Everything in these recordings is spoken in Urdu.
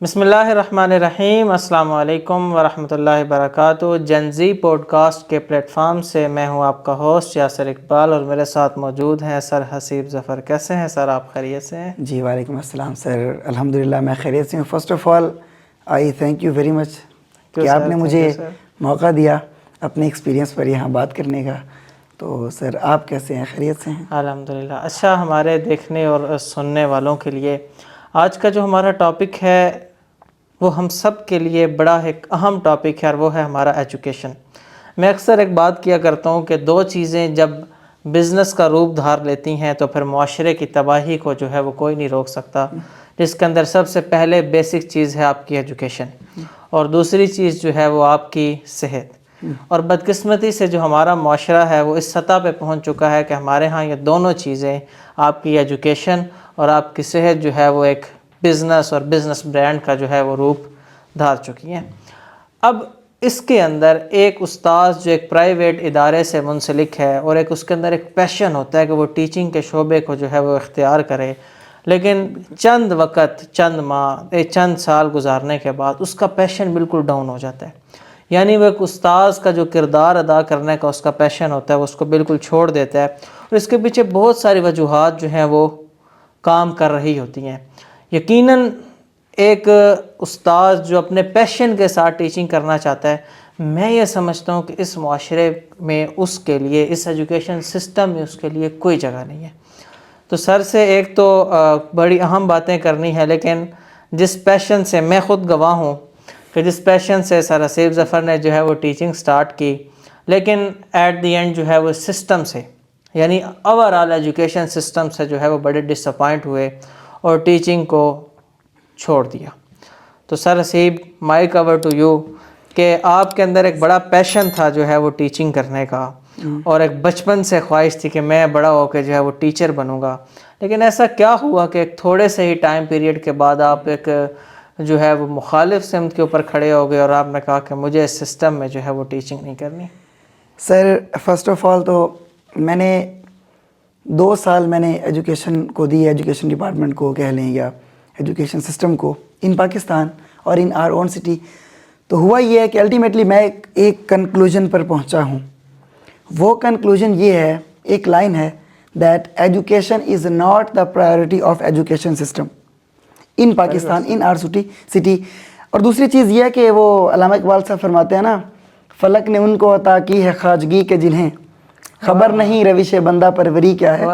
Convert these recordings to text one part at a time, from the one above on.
بسم اللہ الرحمن الرحیم۔ السلام علیکم ورحمۃ اللہ وبرکاتہ۔ جنزی پوڈ کاسٹ کے پلیٹ فارم سے میں ہوں آپ کا ہوسٹ یاسر اقبال، اور میرے ساتھ موجود ہیں سر حسیب ظفر۔ کیسے ہیں سر؟ آپ خیریت سے ہیں؟ جی وعلیکم السلام سر، الحمدللہ میں خیریت سے ہوں۔ First of all I thank you very much کہ آپ نے مجھے موقع دیا اپنے ایکسپیرینس پر یہاں بات کرنے کا۔ تو سر آپ کیسے ہیں؟ خیریت سے ہیں؟ الحمدللہ۔ اچھا، ہمارے دیکھنے اور سننے والوں کے لیے آج کا جو ہمارا ٹاپک ہے وہ ہم سب کے لیے بڑا ایک اہم ٹاپک ہے، اور وہ ہے ہمارا ایجوکیشن۔ میں اکثر ایک بات کیا کرتا ہوں کہ دو چیزیں جب بزنس کا روپ دھار لیتی ہیں تو پھر معاشرے کی تباہی کو جو ہے وہ کوئی نہیں روک سکتا، جس کے اندر سب سے پہلے بیسک چیز ہے آپ کی ایجوکیشن، اور دوسری چیز جو ہے وہ آپ کی صحت۔ اور بدقسمتی سے جو ہمارا معاشرہ ہے وہ اس سطح پہ پہنچ چکا ہے کہ ہمارے ہاں یہ دونوں چیزیں، آپ کی ایجوکیشن اور آپ کی صحت جو ہے وہ ایک بزنس اور بزنس برانڈ کا جو ہے وہ روپ دھار چکی ہیں۔ اب اس کے اندر ایک استاذ جو ایک پرائیویٹ ادارے سے منسلک ہے، اور ایک اس کے اندر ایک پیشن ہوتا ہے کہ وہ ٹیچنگ کے شعبے کو جو ہے وہ اختیار کرے، لیکن چند وقت، چند ماہ، چند سال گزارنے کے بعد اس کا پیشن بالکل ڈاؤن ہو جاتا ہے۔ یعنی وہ ایک استاذ کا جو کردار ادا کرنے کا اس کا پیشن ہوتا ہے وہ اس کو بالکل چھوڑ دیتا ہے، اور اس کے پیچھے بہت ساری وجوہات جو ہیں وہ کام کر رہی ہوتی ہیں۔ یقیناً ایک استاذ جو اپنے پیشن کے ساتھ ٹیچنگ کرنا چاہتا ہے، میں یہ سمجھتا ہوں کہ اس معاشرے میں اس کے لیے، اس ایجوکیشن سسٹم میں اس کے لیے کوئی جگہ نہیں ہے۔ تو سر سے ایک تو بڑی اہم باتیں کرنی ہے، لیکن جس پیشن سے میں خود گواہ ہوں کہ جس پیشن سے سر حسیب ظفر نے جو ہے وہ ٹیچنگ سٹارٹ کی، لیکن ایٹ دی اینڈ جو ہے وہ سسٹم سے، یعنی اوورآل ایجوکیشن سسٹم سے جو ہے وہ بڑے ڈس اپوائنٹ ہوئے اور ٹیچنگ کو چھوڑ دیا۔ تو sir Haseeb, mic over to you, کہ آپ کے اندر ایک بڑا پیشن تھا جو ہے وہ ٹیچنگ کرنے کا، اور ایک بچپن سے خواہش تھی کہ میں بڑا ہو کے جو ہے وہ ٹیچر بنوں گا، لیکن ایسا کیا ہوا کہ ایک تھوڑے سے ہی ٹائم پیریڈ کے بعد آپ ایک جو ہے وہ مخالف سمت کے اوپر کھڑے ہو گئے، اور آپ نے کہا کہ مجھے اس سسٹم میں جو ہے وہ ٹیچنگ نہیں کرنی؟ سر فرسٹ آف آل تو میں نے 2 سال میں نے ایجوکیشن کو دی، ایجوکیشن ڈپارٹمنٹ کو کہہ لیں یا ایجوکیشن سسٹم کو ان پاکستان اور ان آر اون سٹی۔ تو ہوا یہ ہے کہ الٹیمیٹلی میں ایک کنکلوژن پر پہنچا ہوں۔ وہ کنکلوژن یہ ہے، ایک لائن ہے، that education is not the priority of education system in Pakistan, in our city. اور دوسری چیز یہ ہے کہ وہ علامہ اقبال صاحب فرماتے ہیں نا، فلک نے ان کو عطا کی ہے خواجگی کے جنہیں خبر نہیں روش بندہ پروری کیا ہے۔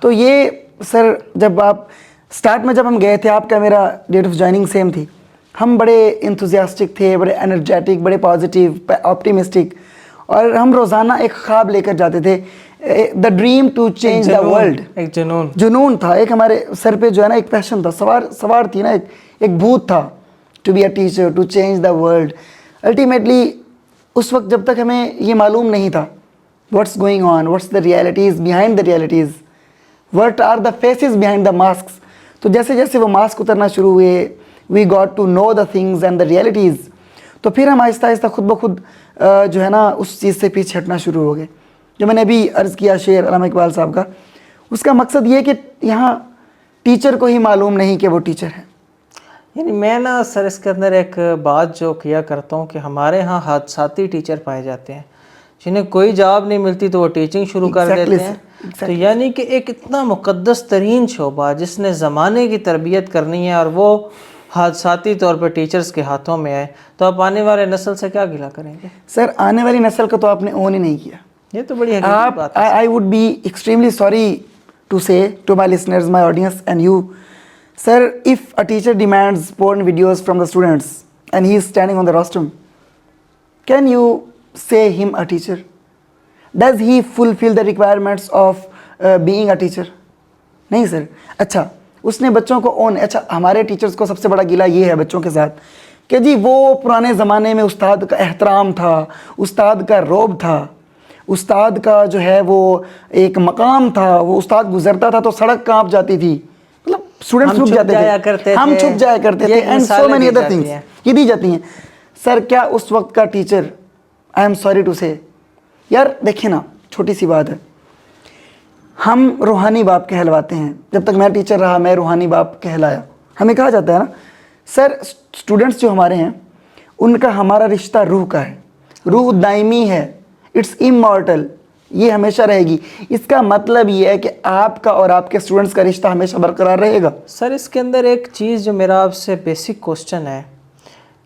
تو یہ سر جب آپ سٹارٹ میں جب ہم گئے تھے، آپ کا میرا ڈیٹ آف جوائننگ سیم تھی، ہم بڑے انتھوزیاسٹک تھے، بڑے انرجیٹک، بڑے پازیٹیو، آپٹیمسٹک، اور ہم روزانہ ایک خواب لے کر جاتے تھے، the dream to change the world. ایک جنون تھا، ایک ہمارے سر پہ جو ہے نا ایک پیشن تھا، سوار تھی نا، ایک بھوت تھا، to be a teacher, to change the world. Ultimately اس وقت جب تک ہمیں یہ معلوم نہیں تھا what's going on, what's the realities behind the realities, what are the faces behind the masks, تو جیسے جیسے وہ ماسک اترنا شروع ہوئے، we got to know the things and the realities, تو پھر ہم آہستہ آہستہ خود بخود جو ہے نا اس چیز سے پیچھے ہٹنا شروع ہو گئے۔ جو میں نے ابھی عرض کیا شعر علامہ اقبال صاحب کا، اس کا مقصد یہ کہ یہاں ٹیچر کو ہی معلوم نہیں کہ وہ ٹیچر ہے۔ یعنی میں نا سر اس کے اندر ایک بات جو کیا کرتا ہوں کہ ہمارے ہاں حادثاتی ٹیچر پائے جاتے ہیں، جنہیں کوئی جاب نہیں ملتی تو وہ ٹیچنگ شروع کر دیتے ہیں۔ تو یعنی کہ ایک اتنا مقدس ترین شعبہ جس نے زمانے کی تربیت کرنی ہے، اور وہ حادثاتی طور پر ٹیچرز کے ہاتھوں میں ہے، تو آپ آنے والے نسل سے کیا گلہ کریں گے؟ سر آنے والی نسل کا تو آپ نے اون ہی نہیں کیا۔ یہ تو بڑی حقیقی بات ہے۔ I would be extremely sorry to say to my listeners, my audience and you, sir, if a teacher demands porn videos from the students and he is standing on the rostrum, can you say him a teacher? Does he fulfill the requirements of being a teacher? نہیں سر۔ اچھا اس نے بچوں کو اچھا ہمارے ٹیچرز کو سب سے بڑا گلہ یہ ہے بچوں کے ساتھ کہ جی وہ پرانے زمانے میں استاد کا احترام تھا، استاد کا رعب تھا، استاد کا جو ہے وہ ایک مقام تھا، وہ استاد گزرتا تھا تو سڑک کانپ جاتی تھی، مطلب اسٹوڈنٹس چھپ جاتے تھے، ہم چھپ جایا کرتے تھے، and so many other things یہ دی جاتی ہیں۔ سر کیا اس وقت کا teacher, I am sorry to say, یار دیکھیں نا چھوٹی سی بات ہے، ہم روحانی باپ کہلواتے ہیں، جب تک میں ٹیچر رہا میں روحانی باپ کہلایا، ہمیں کہا جاتا ہے نا سر اسٹوڈنٹس جو ہمارے ہیں ان کا ہمارا رشتہ روح کا ہے, روح دائمی ہے, اٹس امارٹل, یہ ہمیشہ رہے گی. اس کا مطلب یہ ہے کہ آپ کا اور آپ کے اسٹوڈنٹس کا رشتہ ہمیشہ برقرار رہے گا. سر اس کے اندر ایک چیز جو میرا آپ سے بیسک کوسچن ہے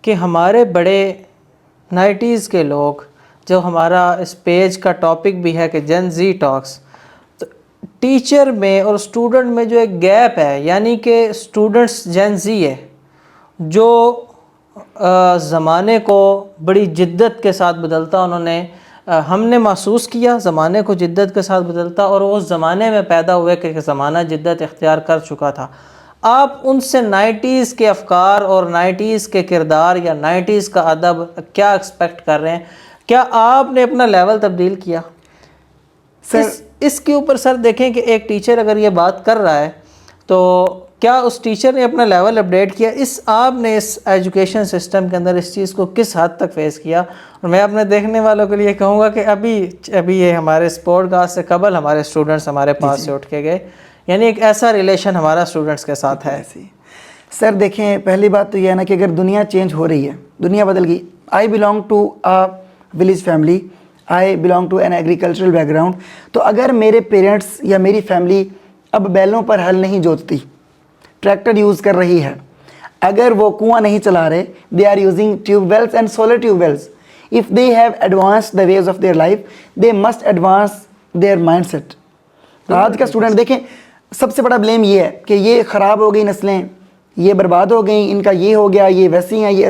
کہ ہمارے بڑے 90s کے لوگ, جو ہمارا اس پیج کا ٹاپک بھی ہے کہ جن زی ٹاکس, تو ٹیچر میں اور اسٹوڈنٹ میں جو ایک گیپ ہے, یعنی کہ اسٹوڈنٹس جن زی ہے جو زمانے کو بڑی جدت کے ساتھ بدلتا, انہوں نے ہم نے محسوس کیا زمانے کو جدت کے ساتھ بدلتا, اور وہ اس زمانے میں پیدا ہوئے کہ زمانہ جدت اختیار کر چکا تھا. آپ ان سے 90s کے افکار اور 90s کے کردار یا 90s کا ادب کیا ایکسپیکٹ کر رہے ہیں؟ کیا آپ نے اپنا لیول تبدیل کیا؟ اس کے اوپر سر دیکھیں کہ ایک ٹیچر اگر یہ بات کر رہا ہے تو کیا اس ٹیچر نے اپنا لیول اپڈیٹ کیا؟ آپ نے اس ایجوکیشن سسٹم کے اندر اس چیز کو کس حد تک فیس کیا؟ اور میں اپنے دیکھنے والوں کے لیے کہوں گا کہ ابھی یہ ہمارے اس پوڈ کاسٹ سے قبل ہمارے اسٹوڈنٹس ہمارے پاس سے اٹھ کے گئے, یعنی ایک ایسا ریلیشن ہمارا اسٹوڈنٹس کے ساتھ ہے. سر دیکھیں, پہلی بات تو یہ ہے نا کہ اگر دنیا چینج ہو رہی ہے, دنیا بدل گئی. I belong to a village family, I belong to an agricultural background. تو اگر میرے پیرنٹس یا میری فیملی اب بیلوں پر ہل نہیں جوتتی, ٹریکٹر یوز کر رہی ہے, اگر وہ کنواں نہیں چلا رہے, they are using tube wells and solar tube wells. If they have advanced the ways of their life, they must advance their mindset. آج کا اسٹوڈنٹ دیکھیں, سب سے بڑا بلیم یہ ہے کہ یہ خراب ہو گئی نسلیں, یہ برباد ہو گئیں, ان کا یہ ہو گیا, یہ ویسی ہیں, یہ.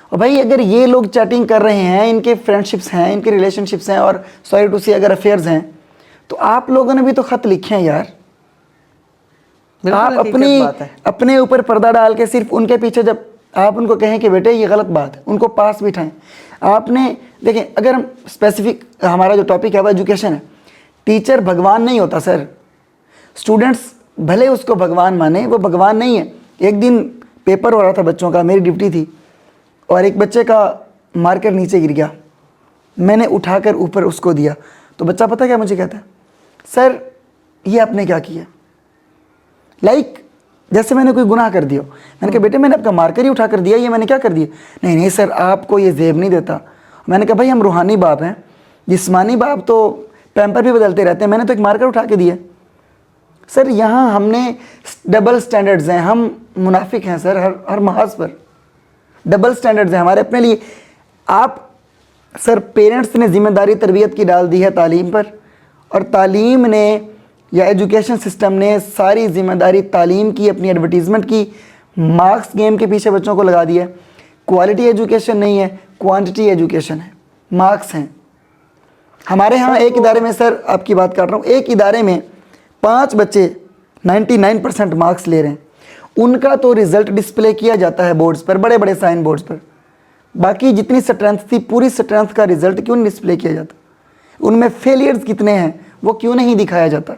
اور بھائی اگر یہ لوگ چیٹنگ کر رہے ہیں, ان کے فرینڈ شپس ہیں, ان کے ریلیشن شپس ہیں, اور سوری ٹو سی اگر افیئرز ہیں, تو آپ لوگوں نے بھی تو خط لکھے ہیں یار. آپ اپنے اوپر پردہ ڈال کے صرف ان کے پیچھے, جب آپ ان کو کہیں کہ بیٹے یہ غلط بات ہے, ان کو پاس بٹھائیں. آپ نے دیکھیں, اگر ہم اسپیسیفک, ہمارا جو ٹاپک ہے وہ ایجوکیشن ہے, ٹیچر بھگوان نہیں ہوتا سر. اسٹوڈنٹس بھلے اس کو بھگوان مانے, وہ بھگوان نہیں ہے. ایک دن پیپر ہو رہا تھا بچوں کا, میری ڈیوٹی تھی, اور ایک بچے کا مارکر نیچے گر گیا, میں نے اٹھا کر اوپر اس کو دیا, تو بچہ پتہ کیا مجھے کہتا ہے, سر یہ آپ نے کیا کیا؟ لائک جیسے میں نے کوئی گناہ کر دیا. میں نے کہا بیٹے میں نے آپ کا مارکر ہی اٹھا کر دیا, یہ میں نے کیا کر دیا؟ نہیں سر آپ کو یہ زیب نہیں دیتا. میں نے کہا بھائی ہم روحانی باپ ہیں, جسمانی باپ تو پیمپر بھی بدلتے رہتے ہیں, میں نے تو ایک مارکر اٹھا کے دیا. سر یہاں ہم نے ڈبل سٹینڈرڈز ہیں, ہم منافق ہیں سر, ہر محاذ پر ڈبل سٹینڈرڈز ہیں ہمارے اپنے لیے. آپ سر پیرنٹس نے ذمہ داری تربیت کی ڈال دی ہے تعلیم پر, اور تعلیم نے یا ایجوکیشن سسٹم نے ساری ذمہ داری تعلیم کی, اپنی ایڈورٹیزمنٹ کی, مارکس گیم کے پیچھے بچوں کو لگا دیا ہے. کوالٹی ایجوکیشن نہیں ہے, کوانٹٹی ایجوکیشن ہے, مارکس ہیں. ہمارے ہاں ایک ادارے میں, سر آپ کی بات کر رہا ہوں, ایک ادارے میں 5 بچے 99% مارکس لے رہے ہیں. ان کا تو رزلٹ ڈسپلے کیا جاتا ہے بورڈز پر, بڑے بڑے سائن بورڈز پر. باقی جتنی اسٹرینتھ تھی, پوری اسٹرینتھ کا رزلٹ کیوں نہیں ڈسپلے کیا جاتا؟ ان میں فیلئرز کتنے ہیں وہ کیوں نہیں دکھایا جاتا؟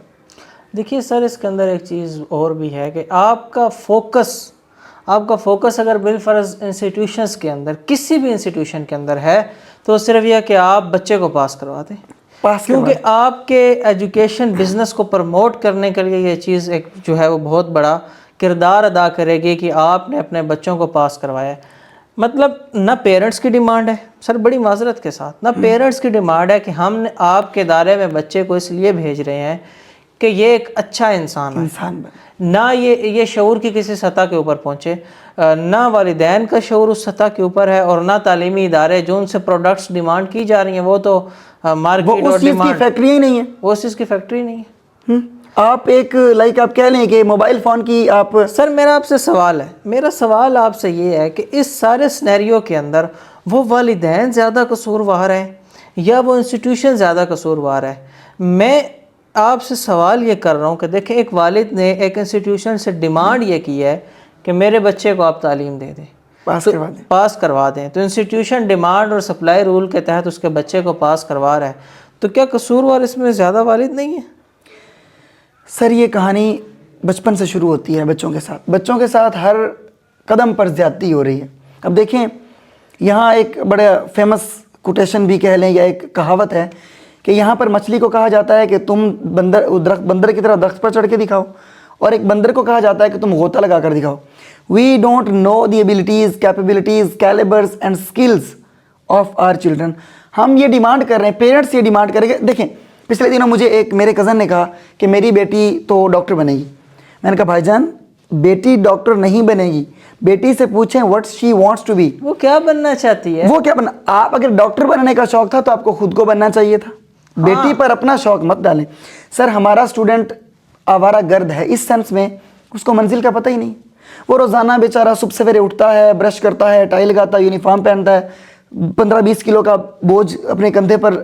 دیکھیے سر اس کے اندر ایک چیز اور بھی ہے کہ آپ کا فوکس اگر بالفرض انسٹیٹیوشنز کے اندر, کسی بھی انسٹیٹیوشن کے اندر ہے, تو صرف یہ کہ آپ بچے کو پاس کروا دیں, کیونکہ آپ کے ایجوکیشن بزنس کو پروموٹ کرنے کے لیے یہ چیز ایک جو ہے وہ بہت بڑا کردار ادا کرے گی کہ آپ نے اپنے بچوں کو پاس کروایا ہے. مطلب نہ پیرنٹس کی ڈیمانڈ ہے سر, بڑی معذرت کے ساتھ, نہ پیرنٹس کی ڈیمانڈ ہے کہ ہم نے آپ کے ادارے میں بچے کو اس لیے بھیج رہے ہیں کہ یہ ایک اچھا انسان ہے, نہ یہ شعور کی کسی سطح کے اوپر پہنچے, نہ والدین کا شعور اس سطح کے اوپر ہے, اور نہ تعلیمی ادارے جو ان سے پروڈکٹس ڈیمانڈ کی جا رہی ہیں وہ تو مارکیٹ اور ڈیمانڈ, فیکٹری ہی نہیں ہے, وہ اس چیز کی فیکٹری نہیں ہے. آپ ایک لائک آپ کہہ لیں کہ موبائل فون کی آپ. سر میرا آپ سے سوال ہے, میرا سوال آپ سے یہ ہے کہ اس سارے سینیریو کے اندر وہ والدین زیادہ قصوروار ہیں یا وہ انسٹیٹیوشن زیادہ قصوروار ہے؟ میں آپ سے سوال یہ کر رہا ہوں کہ دیکھیں, ایک والد نے ایک انسٹیٹیوشن سے ڈیمانڈ یہ کی ہے کہ میرے بچے کو آپ تعلیم دے دیں, پاس کروا دیں, تو انسٹیٹیوشن ڈیمانڈ اور سپلائی رول کے تحت اس کے بچے کو پاس کروا رہا ہے, تو کیا قصوروار اس میں زیادہ والد نہیں ہے؟ سر یہ کہانی بچپن سے شروع ہوتی ہے بچوں کے ساتھ ہر قدم پر زیادتی ہو رہی ہے. اب دیکھیں یہاں ایک بڑا فیمس کوٹیشن بھی کہہ لیں یا ایک کہاوت ہے کہ یہاں پر مچھلی کو کہا جاتا ہے کہ تم بندر کی طرح درخت پر چڑھ کے دکھاؤ, اور ایک بندر کو کہا جاتا ہے کہ تم غوطہ لگا کر دکھاؤ. We don't know the abilities, capabilities, calibres and skills of our children. ہم یہ ڈیمانڈ کر رہے ہیں, پیرنٹس یہ ڈیمانڈ کریں گے. دیکھیں پچھلے دنوں مجھے ایک میرے کزن نے کہا کہ میری بیٹی تو ڈاکٹر بنے گی. میں نے کہا بھائی جان بیٹی ڈاکٹر نہیں بنے گی, بیٹی سے پوچھیں what she wants to be, وہ کیا بننا چاہتی ہے. وہ کیا بننا. آپ اگر ڈاکٹر بننے کا شوق تھا تو آپ کو خود کو بننا چاہیے تھا, بیٹی پر اپنا شوق مت ڈالیں. سر ہمارا اسٹوڈنٹ آوارہ گرد ہے اس سینس میں, اس کو منزل کا پتہ ہی نہیں. وہ روزانہ بیچارہ صبح سویرے اٹھتا ہے, برش کرتا ہے, ٹائی لگاتا ہے, یونیفارم پہنتا ہے, 15-20 کلو کا بوجھ اپنے کندھے پر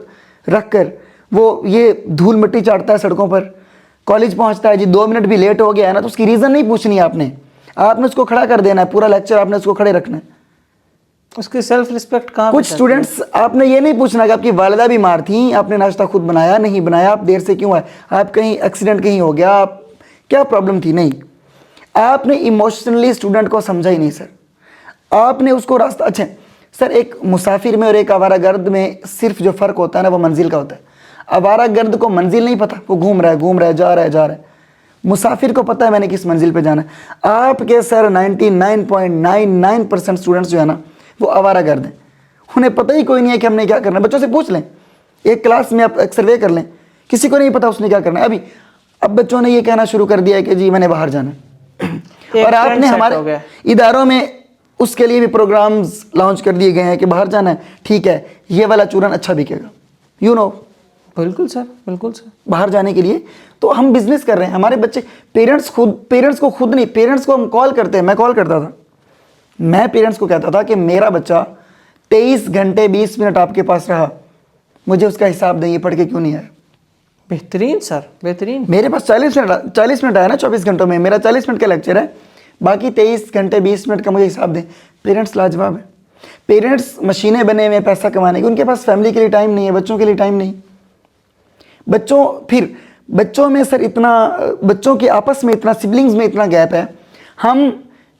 رکھ کر وہ یہ دھول مٹی چاٹتا ہے سڑکوں پر, کالج پہنچتا ہے. جی 2 منٹ بھی لیٹ ہو گیا ہے نا تو اس کی ریزن نہیں پوچھنی آپ نے اس کو کھڑا کر دینا ہے, پورا لیکچر آپ نے اس کو کھڑے رکھنا ہے. اس کی سیلف رسپیکٹ کہاں. کچھ اسٹوڈنٹس آپ نے یہ نہیں پوچھنا کہ آپ کی والدہ بیمار تھیں, آپ نے ناشتہ خود بنایا نہیں بنایا, آپ دیر سے کیوں آئے, آپ کہیں ایکسیڈنٹ کہیں ہو گیا, آپ کیا پرابلم تھی. نہیں, آپ نے ایموشنلی اسٹوڈنٹ کو سمجھا ہی نہیں سر. آپ نے اس کو راستہ. اچھا سر ایک مسافر میں اور ایک آوارہ گرد میں صرف جو فرق ہوتا ہے نا وہ منزل کا ہوتا ہے. آوارہ گرد کو منزل نہیں پتہ, وہ گھوم رہا ہے جا رہا ہے. مسافر کو پتہ ہے میں نے کس منزل پہ جانا ہے. آپ کے سر 99.99% اسٹوڈنٹس جو ہے نا وہ آوارہ گرد ہیں, انہیں پتہ ہی کوئی نہیں ہے کہ ہم نے کیا کرنا ہے. بچوں سے پوچھ لیں, ایک کلاس میں آپ ایک سروے کر لیں, کسی کو نہیں پتہ اس نے کیا کرنا ہے. اب بچوں نے یہ کہنا شروع کر دیا ہے کہ جی میں نے باہر جانا ہے. اور آپ نے ہمارے اداروں میں اس کے لیے بھی پروگرامز لانچ کر دیے گئے ہیں کہ باہر جانا ہے, ٹھیک ہے یہ والا چورن اچھا بکے گا. بالکل سر, بالکل سر. باہر جانے کے لیے تو ہم بزنس کر رہے ہیں. ہمارے بچے پیرنٹس کو خود نہیں, پیرنٹس کو ہم کال کرتے ہیں. میں کال کرتا تھا, میں پیرنٹس کو کہتا تھا کہ میرا بچہ 23 گھنٹے 20 منٹ آپ کے پاس رہا, مجھے اس کا حساب دیں, یہ پڑھ کے کیوں نہیں آیا. بہترین سر, بہترین. میرے پاس 40 منٹ آیا نا 24 گھنٹوں میں, میرا 40 منٹ کا لیکچر ہے, باقی 23 گھنٹے 20 منٹ کا مجھے حساب دیں. پیرنٹس لاجواب ہے. پیرنٹس مشینیں بنے ہوئے پیسہ کمانے کے, ان کے پاس فیملی کے لیے ٹائم نہیں ہے, بچوں کے لیے ٹائم نہیں. بچوں میں سر اتنا, بچوں کے آپس میں اتنا, سبلنگز میں اتنا گیپ ہے. ہم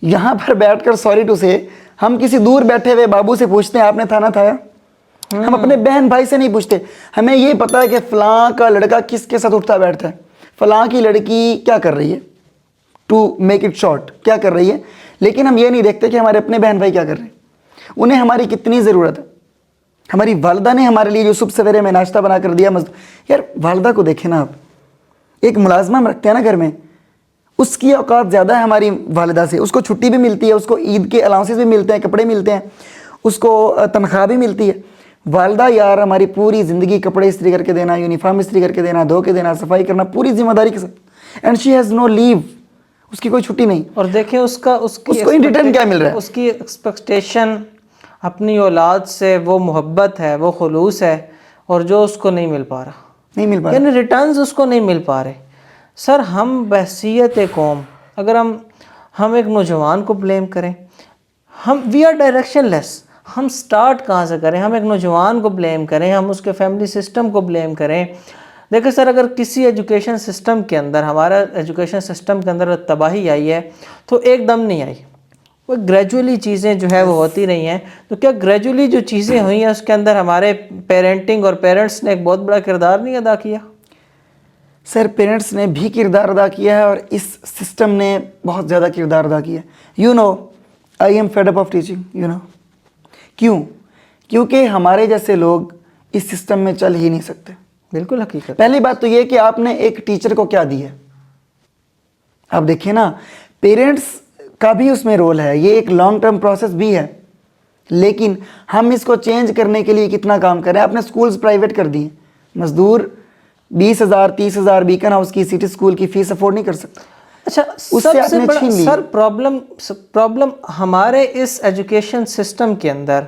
یہاں پر بیٹھ کر سوری ٹو سے ہم کسی دور بیٹھے ہوئے بابو سے پوچھتے ہیں آپ نے کھانا کھایا. ہم اپنے بہن بھائی سے نہیں پوچھتے. ہمیں یہ پتا ہے کہ فلاں کا لڑکا کس کے ساتھ اٹھتا بیٹھتا ہے, فلاں کی لڑکی کیا کر رہی ہے, ٹو میک اٹ شارٹ کیا کر رہی ہے. لیکن ہم یہ نہیں دیکھتے کہ ہمارے اپنے بہن بھائی کیا کر رہے ہیں, انہیں ہماری کتنی ضرورت ہے. ہماری والدہ نے ہمارے لیے جو صبح سویرے میں ناشتہ بنا کر دیا, یار والدہ کو دیکھیں نا آپ, ایک ملازمہ ہم رکھتے ہیں نا گھر میں, اس کی اوقات زیادہ ہے ہماری والدہ سے. اس کو چھٹی بھی ملتی ہے, اس کو عید کے الاؤنسز بھی ملتے ہیں, کپڑے ملتے ہیں, اس کو تنخواہ بھی ملتی ہے. والدہ یار ہماری پوری زندگی کپڑے استری کر کے دینا, یونیفارم استری کر کے دینا, دھو کے دینا, صفائی کرنا, پوری ذمہ داری کے ساتھ. اینڈ شی ہیز نو لیو, اس کی کوئی چھٹی نہیں. اور دیکھیں اس کو ان ریٹرن کیا مل رہا ہے, اس کی ایکسپیکٹیشن اپنی اولاد سے وہ محبت ہے, وہ خلوص ہے, اور جو اس کو نہیں مل پا رہا, یعنی ریٹرنز اس کو نہیں مل پا رہے. سر ہم بحیثیت قوم اگر ہم ایک نوجوان کو بلیم کریں, وی آر ڈائریکشن لیس. ہم سٹارٹ کہاں سے کریں؟ ہم ایک نوجوان کو بلیم کریں, ہم اس کے فیملی سسٹم کو بلیم کریں. دیکھیں سر اگر کسی ایجوکیشن سسٹم کے اندر, ہمارا ایجوکیشن سسٹم کے اندر تباہی آئی ہے تو ایک دم نہیں آئی, وہ گریجولی چیزیں جو ہے وہ ہوتی رہی ہیں. تو کیا گریجولی جو چیزیں ہوئی ہیں اس کے اندر ہمارے پیرنٹنگ اور پیرنٹس نے ایک بہت بڑا کردار نہیں ادا کیا؟ سر پیرنٹس نے بھی کردار ادا کیا ہے, اور اس سسٹم نے بہت زیادہ کردار ادا کیا ہے. I am fed up of teaching. کیوں؟ کیونکہ ہمارے جیسے لوگ اس سسٹم میں چل ہی نہیں سکتے. بالکل حقیقت. پہلی بات تو یہ کہ آپ نے ایک ٹیچر کو کیا دی ہے. آپ دیکھیں نا, پیرنٹس کا بھی اس میں رول ہے, یہ ایک لانگ ٹرم پروسیس بھی ہے, لیکن ہم اس کو چینج کرنے کے لیے کتنا کام کریں. آپ نے سکولز پرائیویٹ کر دی ہیں, مزدور 20,000 30,000 بیکن ہاؤس کی سٹی سکول کی فیس افورڈ نہیں کر سکتا. اچھا سب سے بڑا سر پرابلم ہمارے اس ایجوکیشن سسٹم کے اندر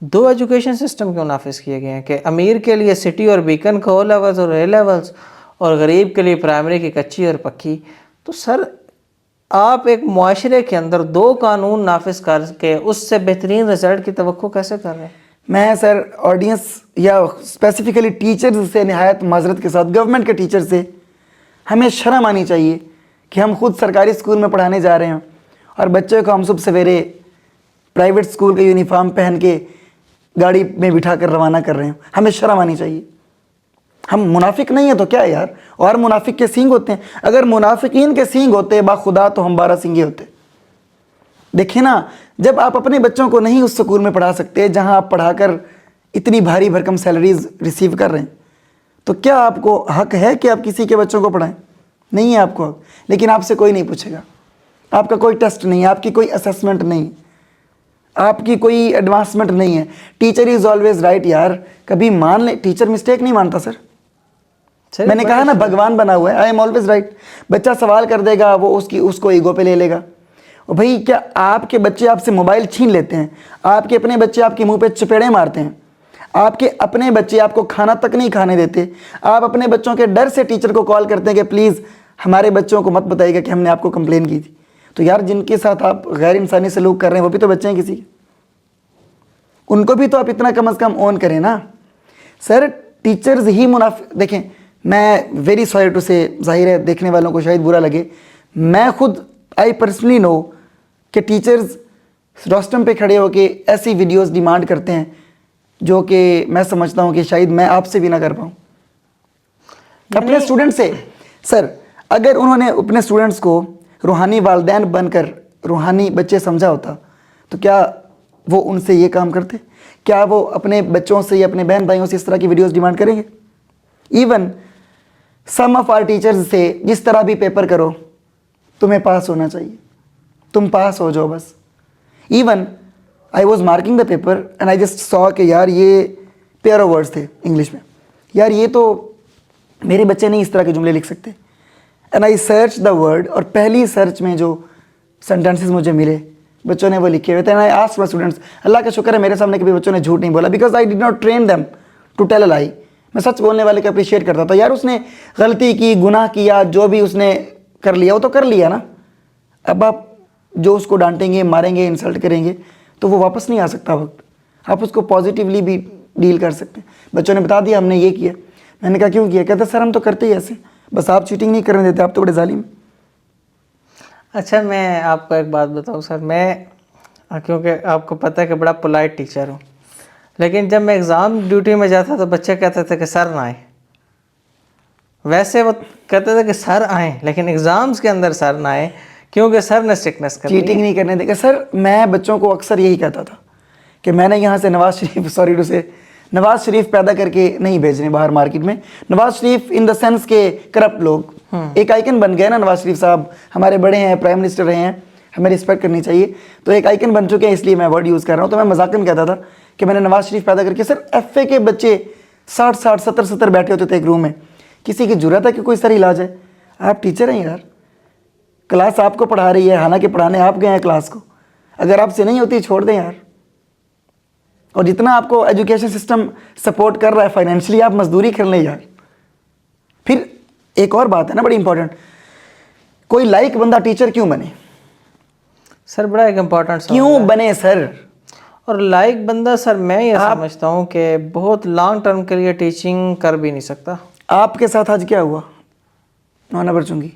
2 ایجوکیشن سسٹم کیوں نافذ کیے گئے ہیں کہ امیر کے لیے سٹی اور بیکن کا او لیولز اور اے لیولز, اور غریب کے لیے پرائمری کی کچی اور پکی. تو سر آپ ایک معاشرے کے اندر 2 قانون نافذ کر کے اس سے بہترین رزلٹ کی توقع کیسے کر رہے ہیں؟ میں سر آڈینس یا اسپیسیفکلی ٹیچرز سے نہایت معذرت کے ساتھ, گورنمنٹ کے ٹیچر سے ہمیں شرم آنی چاہیے کہ ہم خود سرکاری اسکول میں پڑھانے جا رہے ہیں اور بچے کو ہم صبح سویرے پرائیویٹ اسکول کا یونیفارم پہن کے گاڑی میں بٹھا کر روانہ کر رہے ہیں. ہمیں شرم آنی چاہیے. ہم منافق نہیں ہیں تو کیا ہے یار, اور منافق کے سینگ ہوتے ہیں. اگر منافقین کے سینگ ہوتے باخدا تو ہم 12 سینگے ہوتے. دیکھیں نا, جب آپ اپنے بچوں کو نہیں اس سکول میں پڑھا سکتے جہاں آپ پڑھا کر اتنی بھاری بھرکم سیلریز ریسیو کر رہے ہیں, تو کیا آپ کو حق ہے کہ آپ کسی کے بچوں کو پڑھائیں؟ نہیں ہے آپ کو حق. لیکن آپ سے کوئی نہیں پوچھے گا, آپ کا کوئی ٹیسٹ نہیں ہے, آپ کی کوئی اسیسمنٹ نہیں, آپ کی کوئی ایڈوانسمنٹ نہیں ہے. ٹیچر از آلویز رائٹ یار, کبھی مان لیں, ٹیچر مسٹیک نہیں مانتا سر. میں نے کہا نا بھگوان بنا ہوا ہے, آئی ایم آلویز رائٹ. بچہ سوال کر دے گا, وہ اس کو ایگو پہ لے لے گا. اور بھائی کیا آپ کے بچے آپ سے موبائل چھین لیتے ہیں؟ آپ کے اپنے بچے آپ کے منہ پہ چپیڑے مارتے ہیں؟ آپ کے اپنے بچے آپ کو کھانا تک نہیں کھانے دیتے؟ آپ اپنے بچوں کے ڈر سے ٹیچر کو کال کرتے ہیں کہ پلیز ہمارے بچوں کو مت بتائیے گا کہ ہم نے آپ کو کمپلین کی تھی. تو یار جن کے ساتھ آپ غیر انسانی سلوک کر رہے ہیں وہ بھی تو بچے ہیں کسی کے, ان کو بھی تو آپ اتنا کم از کم اون کریں نا. سر ٹیچرز ہی منافق. دیکھیں میں ویری سوری ٹو سے, ظاہر ہے دیکھنے والوں کو شاید برا لگے, میں خود آئی پرسنلی نو کہ ٹیچرز روسٹم پہ کھڑے ہو کے ایسی ویڈیوز ڈیمانڈ کرتے ہیں جو کہ میں سمجھتا ہوں کہ شاید میں آپ سے بھی نہ کر پاؤں اپنے اسٹوڈنٹ سے. سر اگر انہوں نے اپنے اسٹوڈنٹس کو روحانی والدین بن کر روحانی بچے سمجھا ہوتا تو کیا وہ ان سے یہ کام کرتے؟ کیا وہ اپنے بچوں سے یا اپنے بہن بھائیوں سے اس طرح کی ویڈیوز ڈیمانڈ کریں گے؟ Even some of our teachers سے جس طرح بھی پیپر کرو تمہیں پاس ہونا چاہیے, تم پاس ہو جاؤ بس. Even I was marking the paper and I just saw کہ یار یہ پیئر آف ورڈس تھے انگلش میں, یار یہ تو میرے بچے نہیں اس طرح کے جملے لکھ سکتے. And I search the word, اور پہلی سرچ میں جو سینٹینسز مجھے ملے بچوں نے وہ لکھے ہوئے تھے. And I ask my students, اللہ کا شکر ہے میرے سامنے کبھی بچوں نے جھوٹ نہیں بولا, because I did not train them to tell a lie. میں سچ بولنے والے کو اپریشیٹ کرتا تھا. یار اس نے غلطی کی, گناہ کیا, جو بھی اس نے کر لیا وہ تو کر لیا نا. اب آپ جو اس کو ڈانٹیں گے, ماریں گے, انسلٹ کریں گے تو وہ واپس نہیں آ سکتا وقت. آپ اس کو پازیٹیولی بھی ڈیل کر سکتے ہیں. بچوں نے بتا دیا ہم نے یہ کیا. میں نے کہا کیوں کیا؟ کہتا سر ہم تو کرتے ہی ایسے, بس آپ چیٹنگ نہیں کرنے دیتے, آپ تو بڑے ظالم. اچھا میں آپ کو ایک بات بتاؤں سر, میں کیونکہ آپ کو پتہ ہے کہ بڑا پولائٹ ٹیچر ہوں, لیکن جب میں ایگزام ڈیوٹی میں جاتا تو بچے کہتے تھے کہ سر نہ آئیں. ویسے وہ کہتے تھے کہ سر آئیں, لیکن ایگزامز کے اندر سر نہ آئیں کیونکہ سر نے اسٹرکٹنس کر چیٹنگ نہیں کرنے دے گا. سر میں بچوں کو اکثر یہی کہتا تھا کہ میں نے یہاں سے نواز شریف پیدا کر کے نہیں بھیجنے باہر مارکیٹ میں. نواز شریف ان دا سینس کے کرپٹ لوگ ایک آئیکن بن گئے نا. نواز شریف صاحب ہمارے بڑے ہیں, پرائم منسٹر رہے ہیں, ہمیں رسپیکٹ کرنی چاہیے, تو ایک آئیکن بن چکے ہیں, اس لیے میں ورڈ یوز کر رہا ہوں. تو میں مذاقاً کہتا تھا کہ میں نے نواز شریف پیدا کر کے. سر ایف اے کے بچے 60 70 بیٹھے ہوتے تھے ایک روم میں, کسی کی جرات ہے کہ کوئی سر علاج ہے؟ آپ ٹیچر ہیں یار, کلاس آپ کو پڑھا رہی ہے, حالانکہ پڑھانے آپ گئے ہیں کلاس کو. اگر آپ سے نہیں ہوتی چھوڑ دیں یار. اور جتنا آپ کو ایجوکیشن سسٹم سپورٹ کر رہا ہے فائنینشلی, آپ مزدوری کر لیں یار. پھر ایک اور بات ہے نا بڑی امپورٹنٹ, کوئی لائق بندہ ٹیچر کیوں بنے؟ سر بڑا ایک امپورٹنٹ کیوں بنے سر؟ اور لائق بندہ سر میں یہ سمجھتا ہوں کہ بہت لانگ ٹرم کے لیے ٹیچنگ کر بھی نہیں سکتا. آپ کے ساتھ آج کیا ہوا؟ نونا برچنگی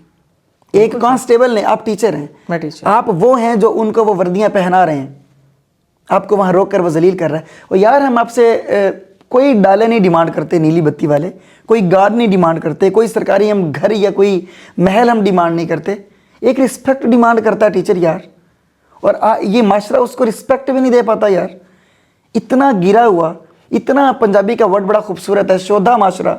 ایک کانسٹیبل نے, آپ ٹیچر ہیں, میں ٹیچر, آپ وہ ہیں جو ان کو وہ وردیاں پہنا رہے ہیں, آپ کو وہاں روک کر وہ ذلیل کر رہا ہے. اور یار ہم آپ سے کوئی ڈالے نہیں ڈیمانڈ کرتے, نیلی بتی والے, کوئی گارڈ نہیں ڈیمانڈ کرتے, کوئی سرکاری ہم گھر یا کوئی محل ہم ڈیمانڈ نہیں کرتے. ایک رسپیکٹ ڈیمانڈ کرتا ہے ٹیچر یار. اور یہ معاشرہ اس کو رسپیکٹ بھی نہیں دے پاتا یار. اتنا گرا ہوا, اتنا پنجابی کا ورڈ بڑا خوبصورت ہے, شودھا معاشرہ,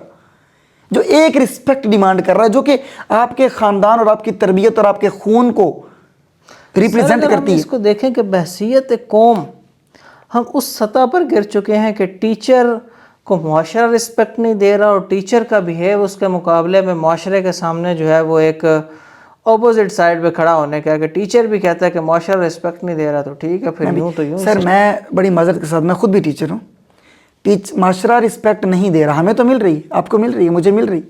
جو ایک رسپیکٹ ڈیمانڈ کر رہا ہے, جو کہ آپ کے خاندان اور آپ کی تربیت اور آپ کے خون کو ریپریزنٹ کرتی ہے. اس کو دیکھیں کہ بحثیت قوم ہم اس سطح پر گر چکے ہیں کہ ٹیچر کو معاشرہ رسپیکٹ نہیں دے رہا, اور ٹیچر کا بہیو اس کے مقابلے میں معاشرے کے سامنے جو ہے وہ ایک اپوزٹ سائڈ پہ کھڑا ہونے کا, کہ ٹیچر بھی کہتا ہے کہ معاشرہ رسپیکٹ نہیں دے رہا تو ٹھیک ہے پھر یوں تو یوں. سر میں بڑی معذرت کے ساتھ, میں خود بھی ٹیچر ہوں, معاشرہ رسپیکٹ نہیں دے رہا. ہمیں تو مل رہی, آپ کو مل رہی ہے, مجھے مل رہی.